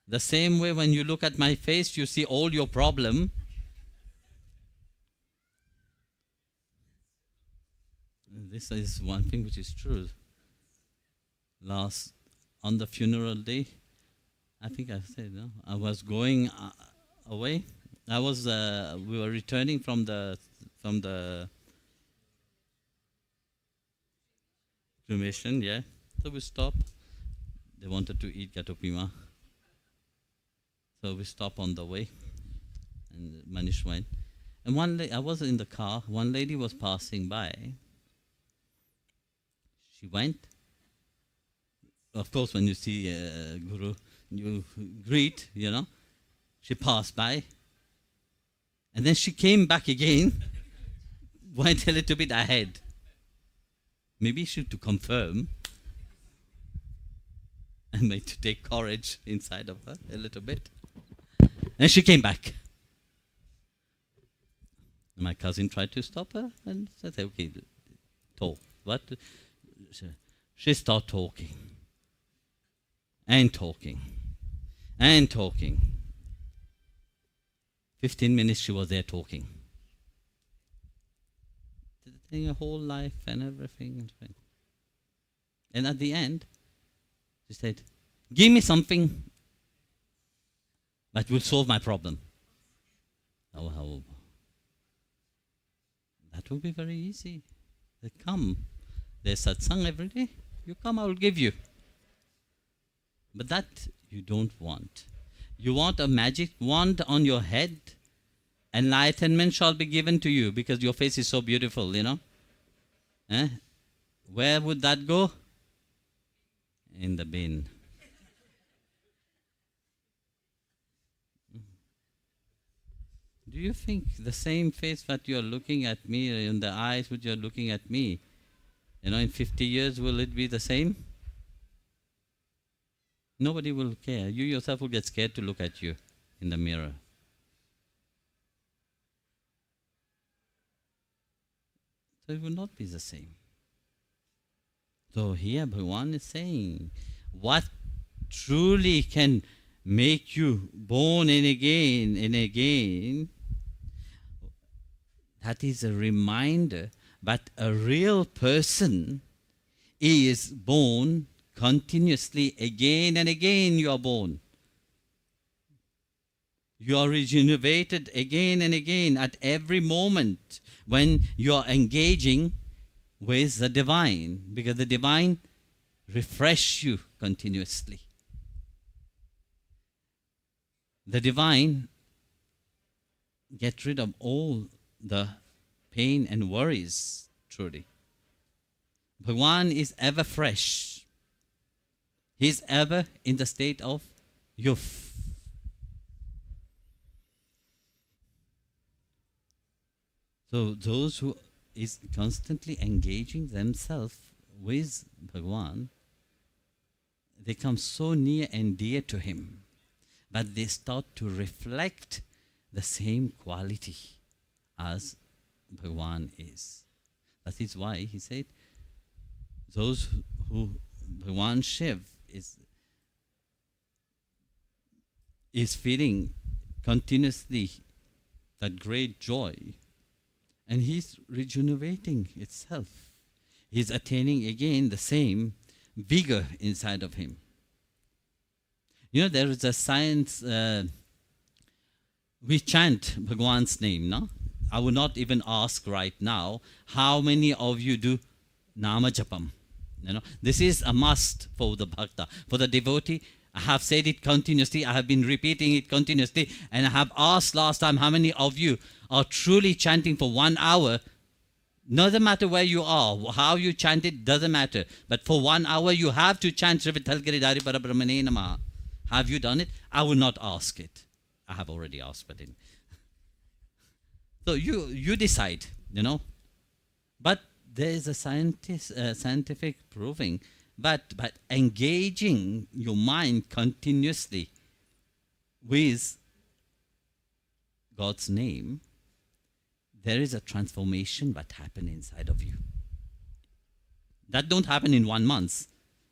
The same way when you look at my face, you see all your problem. This is one thing which is true. On the funeral day, I think I said, no? I was going away. We were returning from the cremation, yeah. So we stopped. They wanted to eat gatopima. So we stopped on the way, and Manish went. And I was in the car. One lady was passing by. She went. Of course, when you see Guru, you greet, She passed by. And then she came back again, went a little bit ahead. Maybe to confirm and maybe to take courage inside of her a little bit. And she came back. My cousin tried to stop her and said, okay, talk. What? She started talking. And talking. And talking. 15 minutes she was there talking. Her whole life and everything. And at the end, she said, give me something that will solve my problem. Oh, that will be very easy. They come. There's satsang every day. You come, I will give you. But that you don't want. You want a magic wand on your head. Enlightenment shall be given to you because your face is so beautiful, Where would that go? In the bin. Do you think the same face that you are looking at me, in the eyes which you are looking at me, in 50 years will it be the same? Nobody will care. You yourself will get scared to look at you in the mirror. So it will not be the same. So here Bhagavan is saying, what truly can make you born in again and again, that is a reminder that a real person is born continuously. Again and again you are born. You are regenerated again and again at every moment when you are engaging with the divine, because the divine refresh you continuously. The divine get rid of all the pain and worries, truly. Bhagavan is ever fresh. He is ever in the state of youth. So those who is constantly engaging themselves with Bhagwan, they come so near and dear to him, but they start to reflect the same quality as Bhagwan is. That is why he said, those who Bhagwan Shiv is feeling continuously that great joy, and he's rejuvenating itself. He's attaining again the same vigor inside of him. You know, there is a science, we chant Bhagwan's name, no? I will not even ask right now how many of you do Nama Japam. You know, this is a must for the bhakta, for the devotee. I have said it continuously, I have been repeating it continuously, and I have asked last time how many of you are truly chanting for 1 hour. Doesn't matter where you are, how you chant it, doesn't matter. But for 1 hour you have to chant Sri Vitthal Giridhari Parabrahmane Namaha. Have you done it? I will not ask it. I have already asked, but anyway. So you decide, you know. But there is a scientific proving, but engaging your mind continuously with God's name, there is a transformation that happens inside of you. That don't happen in 1 month.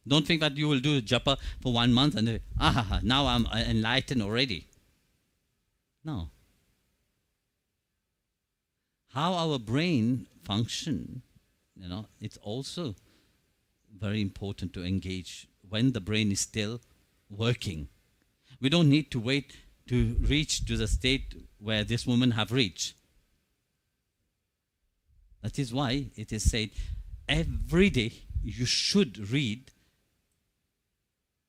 Don't think that you will do japa for 1 month and now I'm enlightened already. No. How our brain function, you know, it's also very important to engage when the brain is still working. We don't need to wait to reach to the state where this woman have reached. That is why it is said every day you should read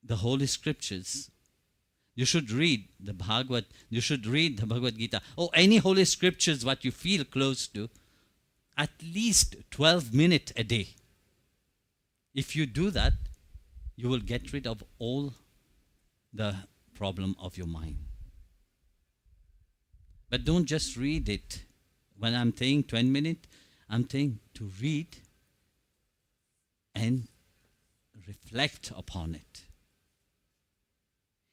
the Holy Scriptures. You should read the Bhagavad, you should read the Bhagavad Gita, or any Holy Scriptures what you feel close to, at least 12 minutes a day. If you do that, you will get rid of all the problem of your mind. But don't just read it. When I'm saying 20 minutes, I'm saying to read and reflect upon it.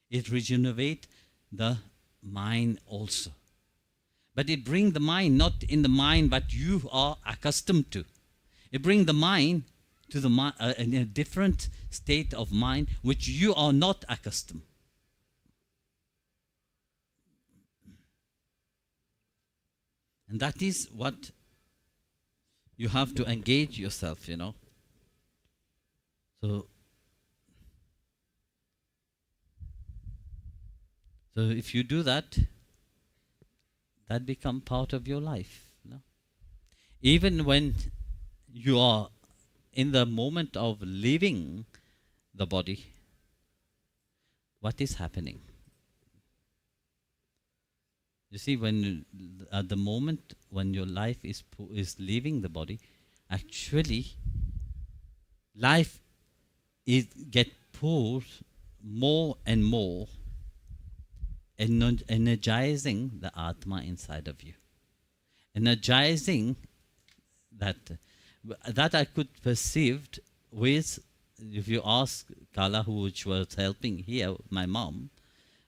It regenerates the mind also. But it brings the mind not in the mind that you are accustomed to. It brings the mind to the in a different state of mind which you are not accustomed. And that is what you have to engage yourself, you know. So if you do that, that becomes part of your life. You know? Even when you are in the moment of leaving the body, what is happening? You see, when at the moment when your life is leaving the body, actually life get poured more and more, energizing the Atma inside of you. Energizing that I could perceive with, if you ask Kala, which was helping here, my mom,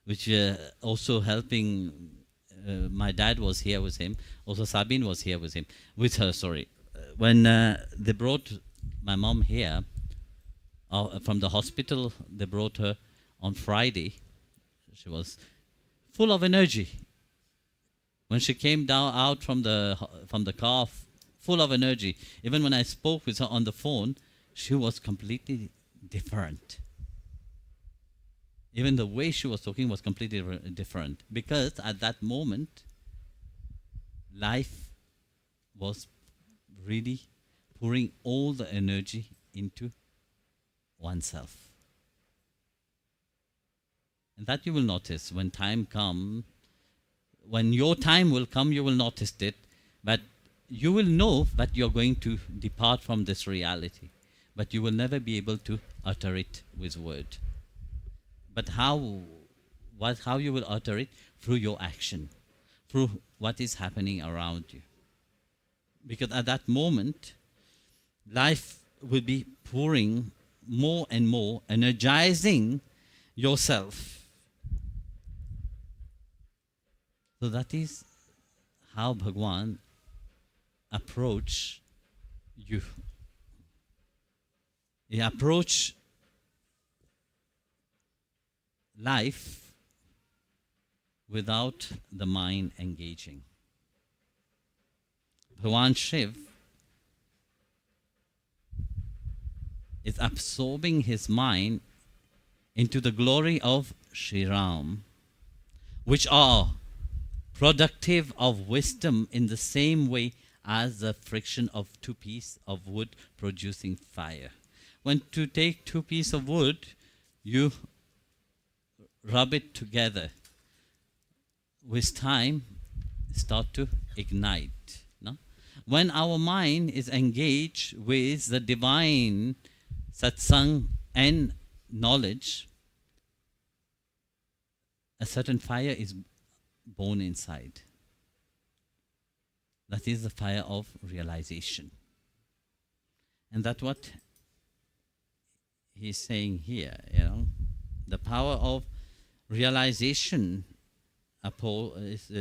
which also helping, my dad was here with him, also Sabine was here with him, with her, sorry. When they brought my mom here, from the hospital, they brought her on Friday. She was full of energy. When she came down out from the car, full of energy. Even when I spoke with her on the phone, she was completely different. Even the way she was talking was completely different. Because at that moment, life was really pouring all the energy into oneself. And that you will notice when time comes. When your time will come, you will notice it. But you will know that you're going to depart from this reality. But you will never be able to utter it with word. But how you will utter it? Through your action. Through what is happening around you. Because at that moment, life will be pouring more and more, energizing yourself. So that is how Bhagwan approach you. He approach life without the mind engaging. Bhagwan Shiv is absorbing his mind into the glory of Sri Ram, which are productive of wisdom in the same way as the friction of two pieces of wood producing fire. When to take two pieces of wood, you rub it together. With time, start to ignite. No? When our mind is engaged with the divine satsang and knowledge, a certain fire is born inside. That is the fire of realization. And that's what he's saying here, the power of realization is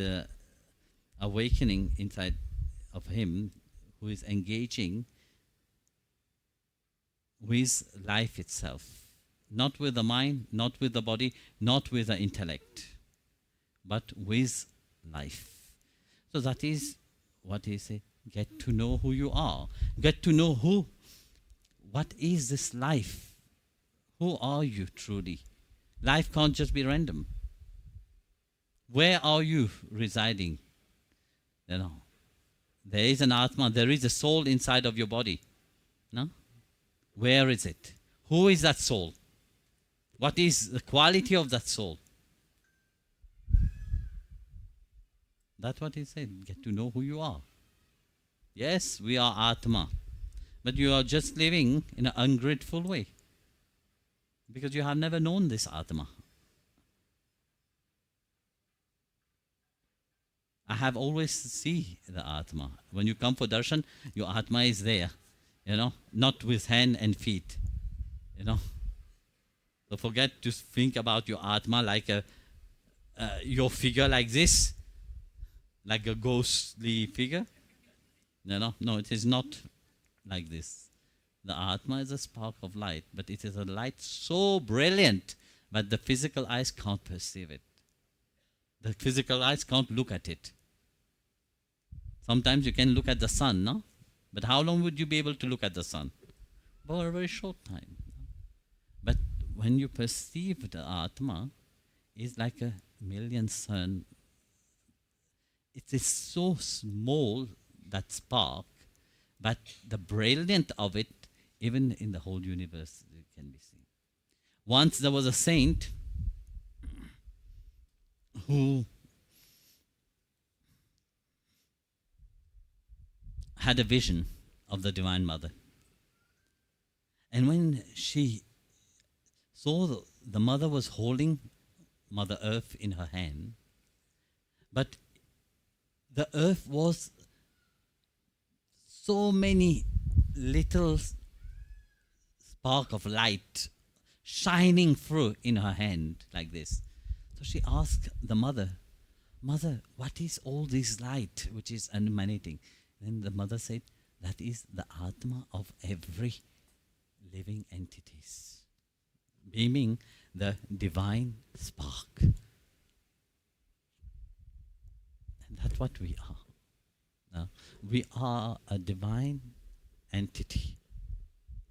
awakening inside of him, who is engaging with life itself, not with the mind, not with the body, not with the intellect, but with life. So that is what he says, get to know who you are. Get to know what is this life? Who are you truly? Life can't just be random. Where are you residing? There is an Atma, there is a soul inside of your body. No? Where is it? Who is that soul? What is the quality of that soul? That's what he said. Get to know who you are. Yes, we are Atma. But you are just living in an ungrateful way. Because you have never known this Atma. I have always see the Atma. When you come for darshan, your Atma is there. Not with hand and feet. So forget to think about your Atma like your figure like this. Like a ghostly figure? No, it is not like this. The Atma is a spark of light, but it is a light so brilliant, but the physical eyes can't perceive it. The physical eyes can't look at it. Sometimes you can look at the sun, no? But how long would you be able to look at the sun? For a very short time. But when you perceive the Atma, it's like a million sun. It is so small, that spark, but the brilliance of it, even in the whole universe, it can be seen. Once there was a saint who had a vision of the Divine Mother. And when she saw the mother was holding Mother Earth in her hand, but the earth was so many little spark of light shining through in her hand like this. So she asked the mother, "Mother, what is all this light which is emanating?" Then the mother said, "That is the Atma of every living entities, beaming the divine spark." That's what we are. We are a divine entity.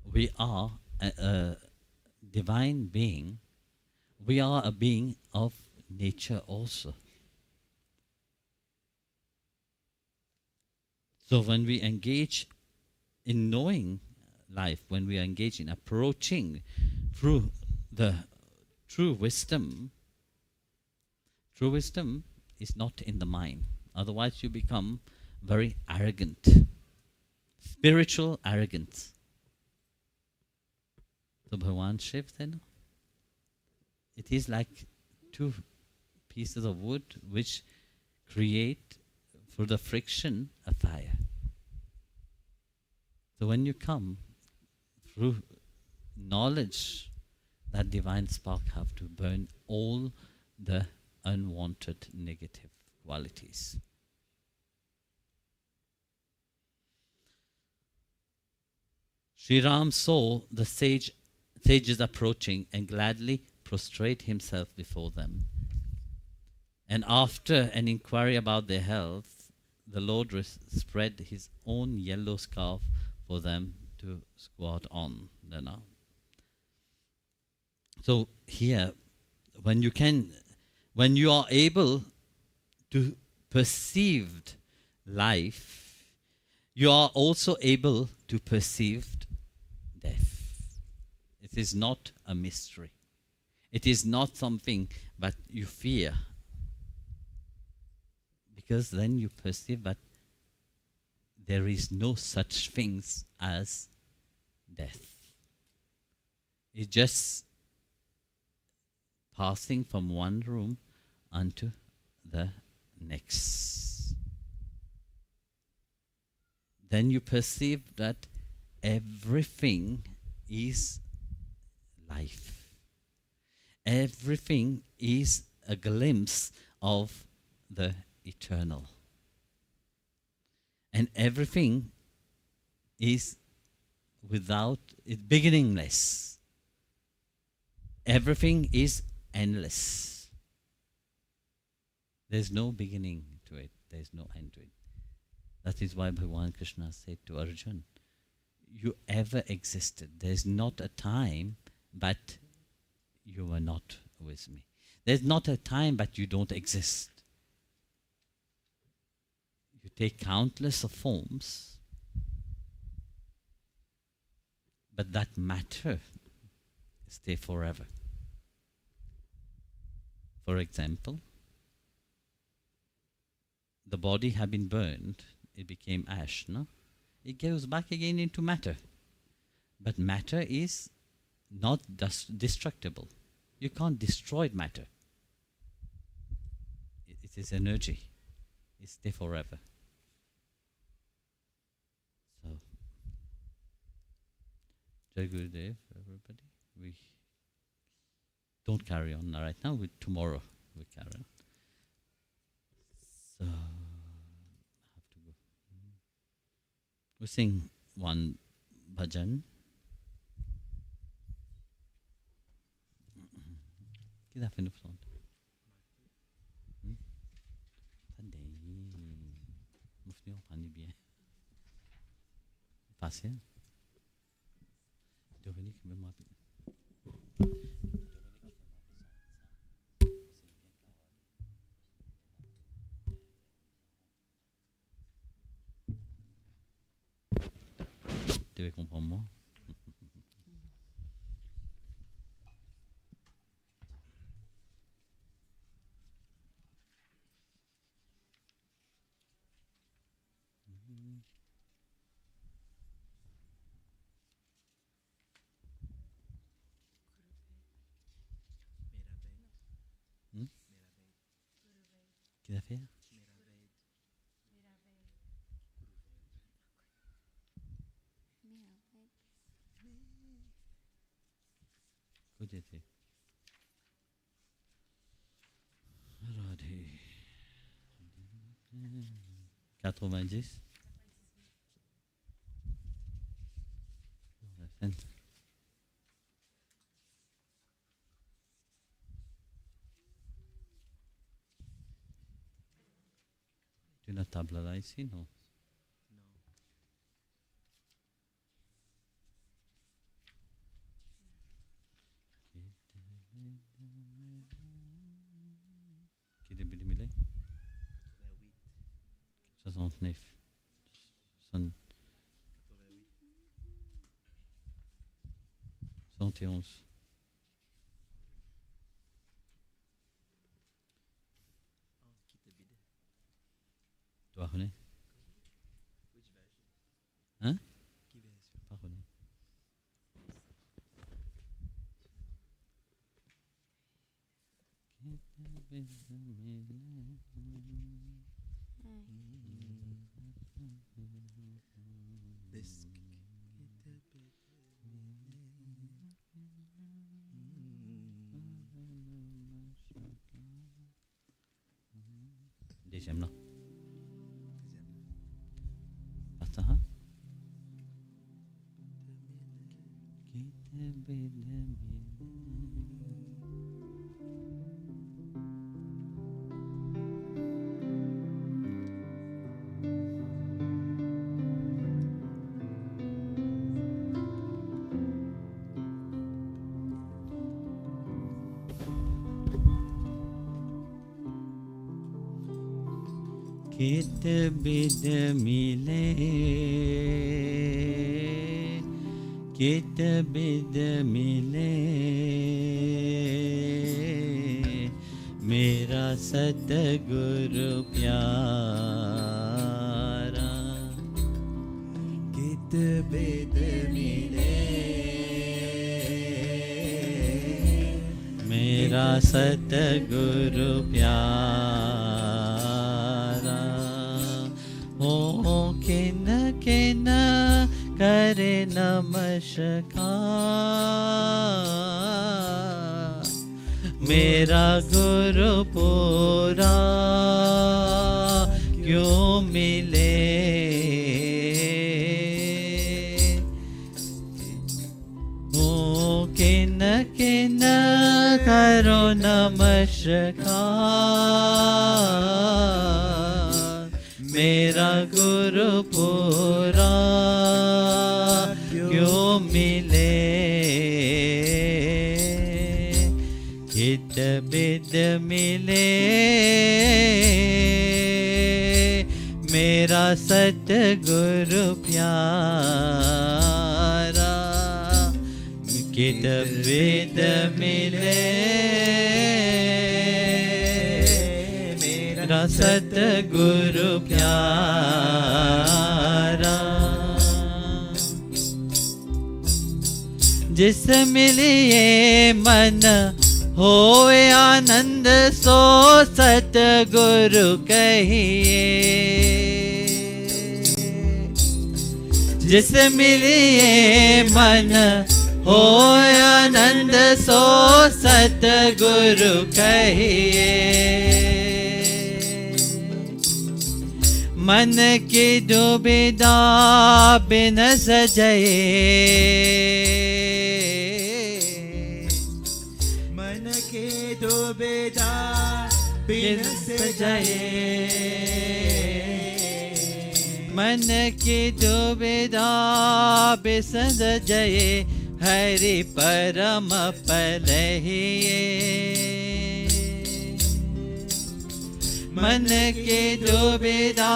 We are a divine being. We are a being of nature also. So when we engage in knowing life, when we engage in approaching through the true wisdom is not in the mind. Otherwise you become very arrogant. Spiritual arrogance. So Bhagwan Shiv said, it is like two pieces of wood which create through the friction a fire. So when you come through knowledge, that divine spark have to burn all the unwanted negative qualities. Sri Ram saw the sages approaching and gladly prostrate himself before them. And after an inquiry about their health, the Lord spread his own yellow scarf for them to squat on. So here, when you are able to perceive life, you are also able to perceive death. It is not a mystery. It is not something that you fear. Because then you perceive that there is no such things as death. It's just passing from one room unto the next. Then you perceive that everything is life. Everything is a glimpse of the eternal. And everything is beginningless. Everything is endless. There's no beginning to it. There's no end to it. That is why Bhagavan Krishna said to Arjuna, you ever existed. There's not a time that you were not with me. There's not a time that you don't exist. You take countless of forms, but that matter stay forever. For example, the body had been burned, it became ash, no? It goes back again into matter. But matter is not destructible. You can't destroy matter. It is energy. It stays forever. So, Jai Gurudev, everybody. We don't carry on right now. Tomorrow we carry on. So, I have to go. We sing one bhajan. Qu'est-ce que fait nous faisons? Mufti on prend bien. Facile. Dominique, mets-moi. Tu veux comprendre moi? Qu'est-ce que fait? Écoutez. Radhe. 90. Tu as la table là ici, non? Qui début 2000? 69. 71. Tu as reconnu? Hein? Pas reconnu. This Dicemno. Ataha. कित बिद मिले, कित बिद मिले, मेरा सतगुरु प्यारा। कित बिद मिले, मेरा सतगुरु प्यारा। हो किन किन करे नमस्कार, मेरा गुरु पूरा क्यों मिले। हो किन किन करो नमस्कार, मेरा गुरु पूरा क्यों मिले। हित बिद मिले, मेरा सतगुरु प्यारा। कित बिद मिले, मेरा सतगुरु प्यारा। जिस मिलिए मन होए आनंद, सो सतगुरु कहिए। जिस मिलिए मन होए आनंद, सो सतगुरु कहिए। मन की दुविधा बिन सजए, मन के दुविधा बिन सजए। मन की दुविधा बिसद जये, हरि परम पलहिए। मन की दुविधा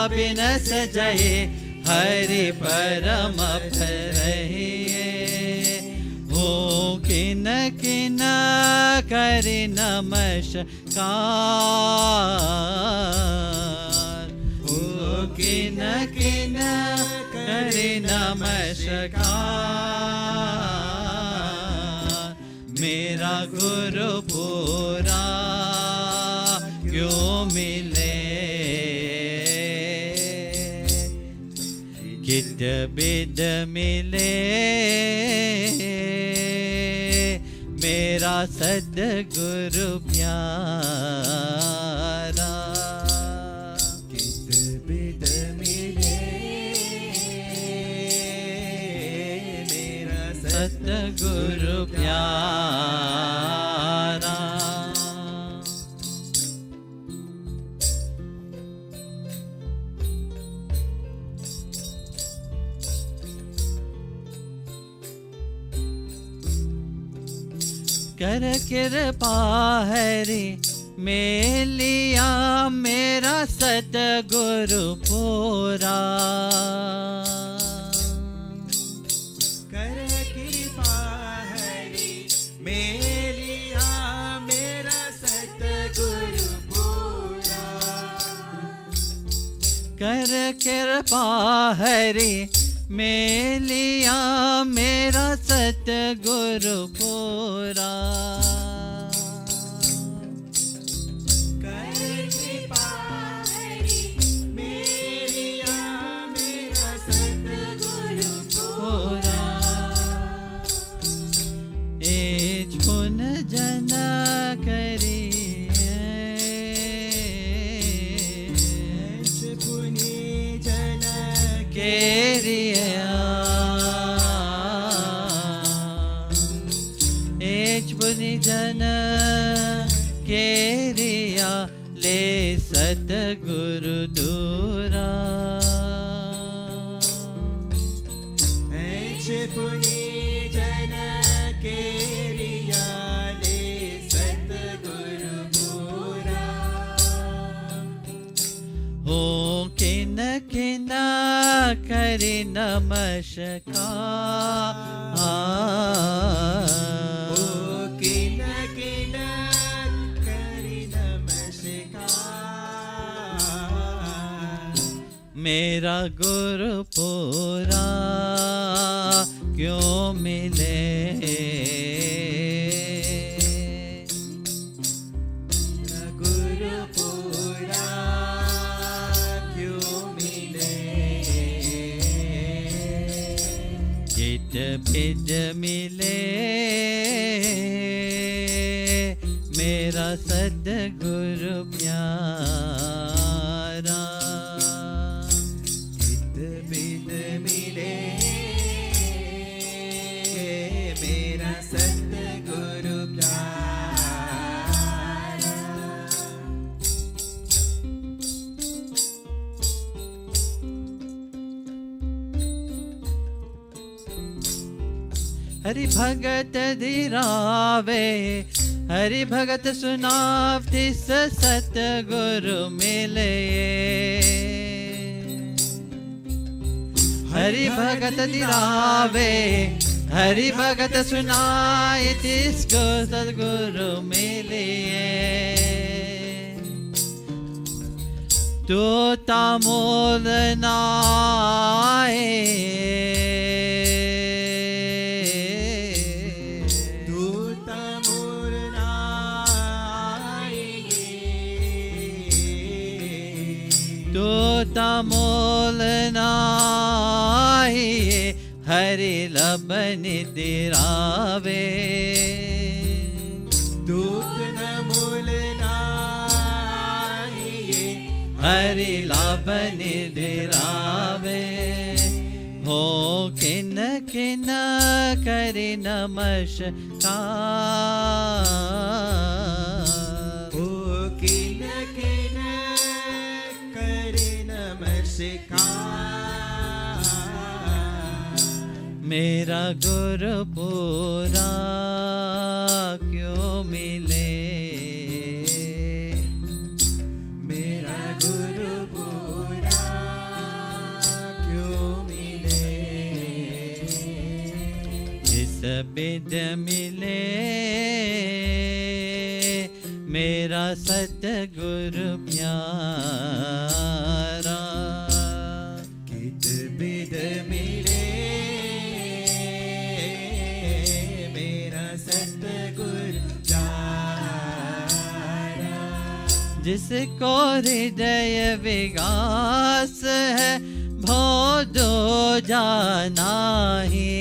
बिनस जये, हरि परम पलहिए। हो किन किन करि नमस्कार, हो किन किन करि नमस्कार, मेरा गुरु पूरा क्यों मिले। कित बिद मिले, मेरा सद्गुरु प्यारा। कित बिद मिले, मेरा सद्गुरु प्यारा। कर कृपा हरि मेलिया, मेरा सतगुरु पूरा। कर कृपा हरि मेलिया, मेरा सतगुरु पूरा। कर कृपा हरि मेलिया, मेरा सतगुरु पूरा। कर कृपा हरि मेलिया, मेरा सतगुरु पूरा। सतगुरु दूरा पुनि जन केरिया ले सतगुरु पूरा हो किन किन करि नमस्कार किन किन करि नमस्कार मेरा गुरु पूरा क्यों मिले गुरु पूरा क्यों मिले चित पिज मिले मेरा सद्गुरु प्यारा चित पिज मिले मेरा सतगुरु प्यारा हरि भगत धीरावे हरि भगत सुनावति सतगुरु मिले हरि भगत धीरावे हरि भगत सुनाए तिसको सतगुरु मिले तो तामोल नाए तामोल नाहिए हरि लबन दिरावे दूत न मूल नाहिए हरि लबन दिरावे हो किन किन करि नमस्कार ओ किन किन करे नमस्कार मेरा गुरु पूरा क्यों मिले मेरा गुरु पूरा क्यों मिले जिस बिद मिले मेरा सतगुरु प्यारा कित बिद मिले मेरा सतगुरु प्यारा जिसको हृदय विकास है भोदो जाना ही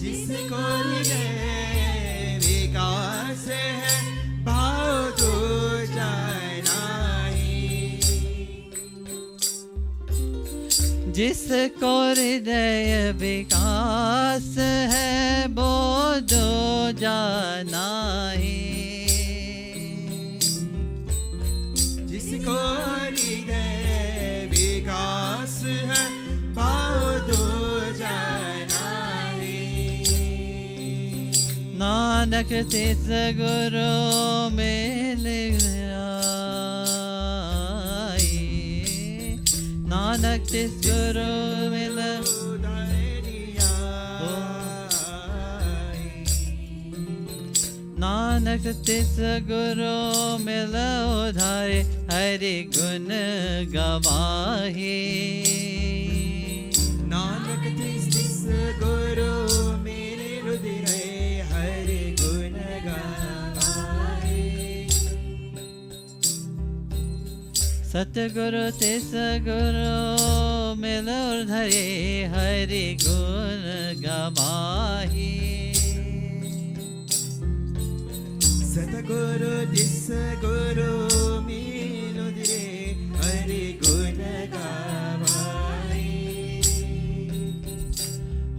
जिसको हृदय विकास है भाव तो जाना ही जिसको हृदय विकास है बोधो जाना ही जिसको हृदय विकास है भाव तो जाना ही नानक तिस गुरु मिल आई नानक तिस गुरु मिल नानक तिस गुरु मिल उधारे हरि गुण गवाही नानक तिस गुरु मेरे रुधिर हरि गुण गाए सतगुरु तिस गुरु मिल उधारे हरि गुण गवाही सतगुरु तिस गुरु मिलो दिरे हरि गुण गावाए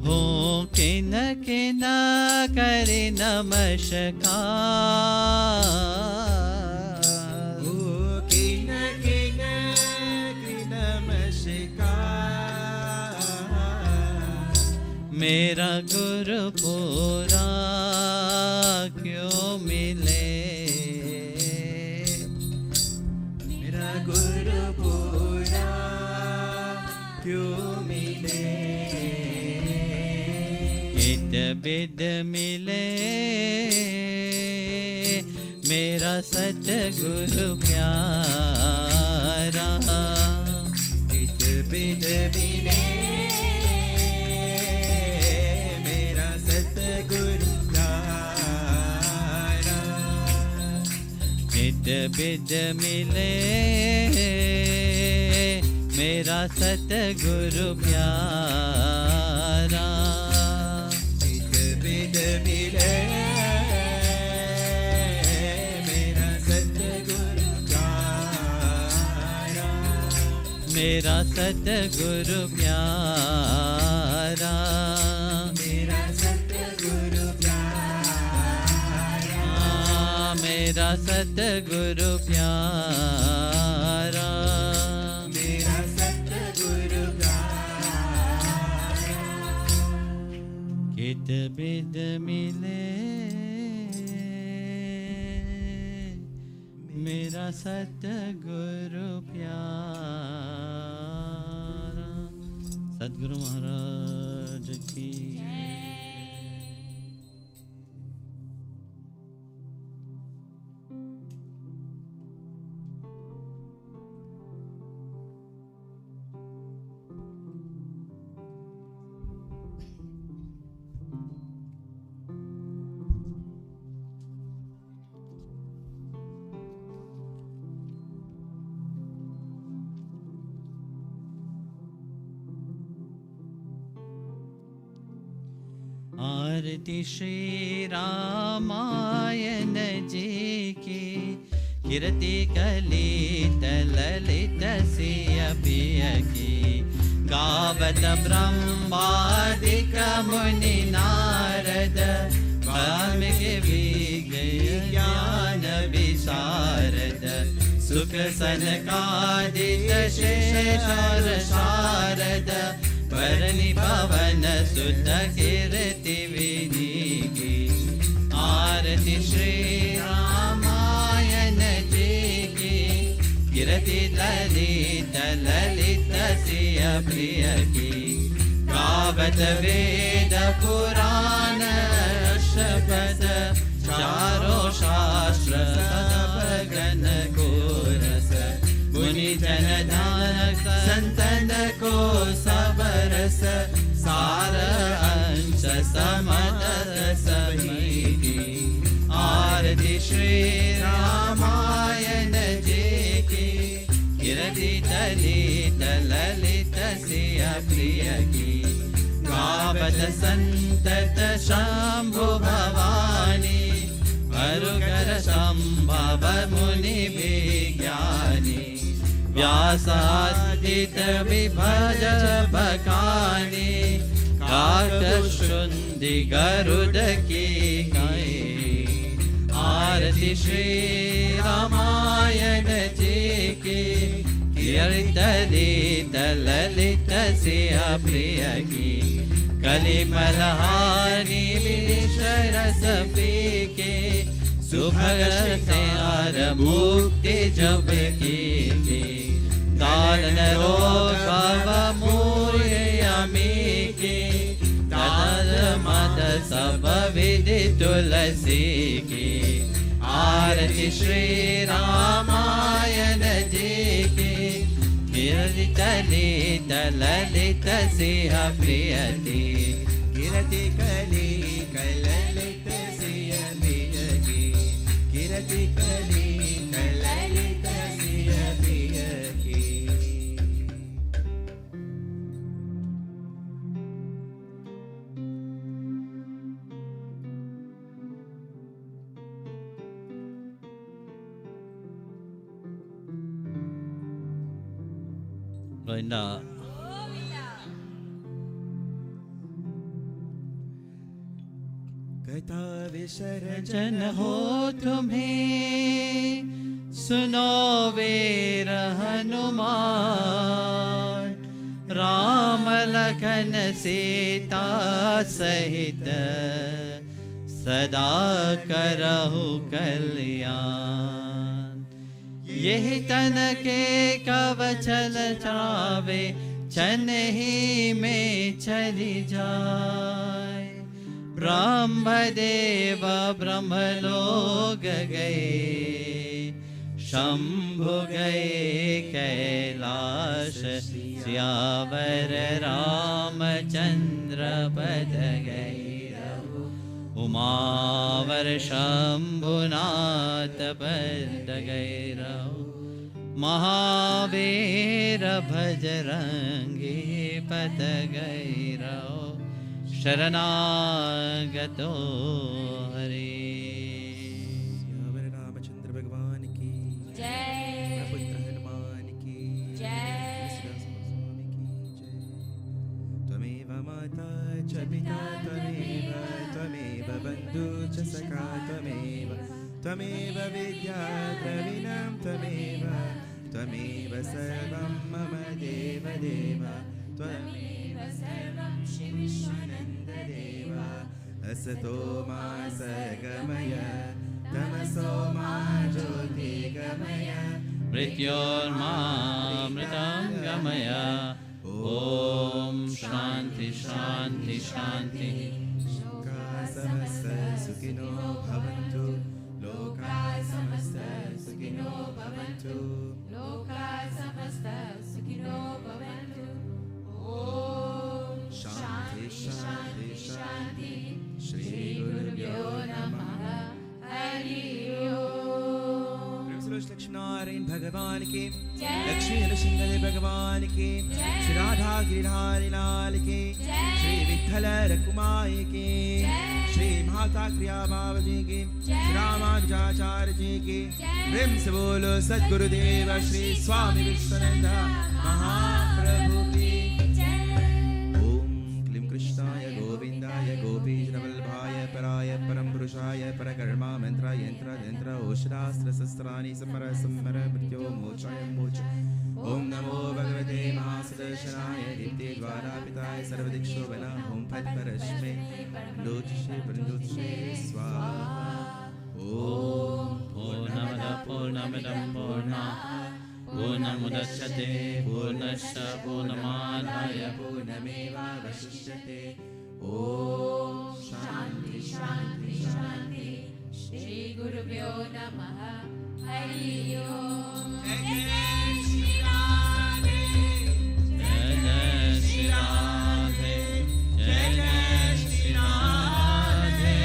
हो किन किन करि नमस्कार मेरा गुरु पूरा क्यों मिले, मेरा गुरु पूरा क्यों मिले, इत बिद मिले मेरा सतगुरु प्यारा, इत बिद मिले मेरा सतगुरु प्यारा, इत बिद मिले मेरा सतगुरु प्यारा, इत बिद मिले मेरा सतगुरु प्यारा, मेरा सतगुरु प्यारा, मेरा सतगुरु प्यारा, मेरा सतगुरु प्यारा, मेरा सतगुरु प्यारा, कित बिद मिले मेरा सतगुरु प्यारा। सतगुरु महाराज की आरती श्री रामायण जी की, कीर्ति कलित ललित सिय पिय की, गावत ब्रह्मादिक मुनि नारद, वाल्मीकि विज्ञान विशारद, सुख सनकादिक शेष और शारद, वरनि पवन सुत कीर्ति विनीगी। आरती श्री रामायण जी की, कीर्ति ललित ललित सिय प्रिय की, गावत वेद पुराण शब्द, चारों शास्त्र सब गण को रस, मुनि जन ध्यान संतन को सब रस, सार अंश समत समीति। आरती श्री रामायण जी की, कीर्ति ललित ललित सिय प्रिय की, गावत संतत शंभु भवानी, वरुकर संभव मुनि विज्ञानी, व्यासादित विभज बकानी, काकशुंडि गरुड की गाए। आरती श्री रामायण जी की, कीर्ति ललित सिय प्रिय की, कलि मलहारी विष रस पीके, सुभग से आर मुक्ति जब की, दालन रोग भव मूर्य यमी की, तद मद सब विधि तुलसी की। आरती श्री रामायण जी की, कीर्ति ललित सिय प्रियति, कीर्ति कलित ललित सिय प्रिय की, कीर्ति कलित ललित सिय प्रिय की। गोविंदा। कथा विसर्जन जन हो तुम्हें, सुनो वीर हनुमान, राम लखन सीता सहित सदा करहु कल्याण। यही तन के कवचल चावे छनहि में चली जाए। ब्रह्मदेव ब्रह्मलोक गए, शंभु गए कैलाश, सियावर रामचंद्र पद गए। उमावर शंभुनाथ पद गए रहो। महावीर भजरंगी पद गए रहो। शरणागतो हरे। रामचंद्र भगवान की जय। पुत्र हनुमान की जय। स्वामी की जय। त्वमेव माता च पिता त्वमेव, त्वमेव बन्धु च सखा त्वमेव, त्वमेव विद्या द्रविणं त्वमेव, त्वमेव सर्वं मम देव देव, त्वमेव सर्वं श्री विश्वानन्द देव। असतो मा सद्गमय, तमसो मा ज्योतिर्गमय, मृत्योर्मामृतं गमय। ओम शांति शांति शांति। लोकाः समस्ता सुखिनो भवन्तु, लोकाः समस्ता सुखिनो भवन्तु, लोकाः समस्ता सुखिनो भवन्तु। ओम शांति शांति शांति। श्री गुरुभ्यो नमः। हरि ओम। लक्ष्मीनारायण भगवान की जय। लक्ष्मी नरसिंह भगवान की जय। श्री राधा गिरिधारी लाल की जय। श्री विठ्ठल रकुमाई की जय। श्री माता क्रिया बाबा जी की जय। श्री रामानुजाचार्य जी की जय। प्रेम से बोलो सद्गुरुदेव श्री स्वामी विश्वानंद महाप्रभु की जय। ओम क्लीं कृष्णाय गोविंदाय गोपीजनवल्लभाय पराय परम पुरुषाय परकर्मा मंत्र यंत्र यंत्र ओषधास्त्र शस्त्राणि समर समर मृत्यो मोचाय मोच। ओम नमो भगवते महासुदर्शनाय दीप्तिद्वारा पिताय सर्वदिक्षो बला। ओम फट परस्मै लोचसे बंदुषे स्वाहा। ओम पूर्णमदः पूर्णमिदं पूर्णात् पूर्णमुदच्यते पूर्णस्य पूर्णमादाय पूर्णमेवावशिष्यते। ओम शांति शांति शांति। श्री गुरुभ्यो नमः। हरि ओम। जय जय श्री राधे, जय जय श्री राधे, जय जय श्री राधे।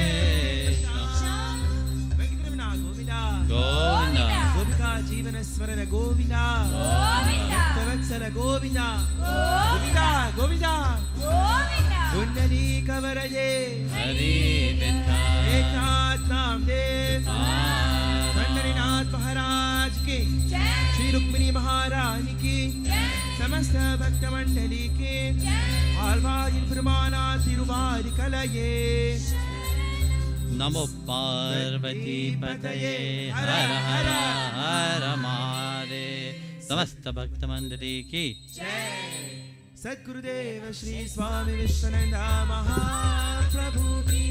वेंकटरमण गोविंदा गोविंदा गोपिका जीवन स्मरण गोविंदा गोविंदा भक्तवत्सल गोविंदा गोविंदा गोविंदा गोविंदा। कुंडली कवरजे हरि विठ्ठल एकनाथ नामदेव नारायण। पंढरीनाथ महाराज की जय। श्री रुक्मिणी महारानी की जय। समस्त भक्त मंडली की आलवारी प्रमाणा तिरुवारी कलये। नमो पार्वती पतये हर हर हर महादेव। समस्त भक्त मंडली की जय। सद्गुरुदेव श्री स्वामी विश्वानंद महाप्रभु की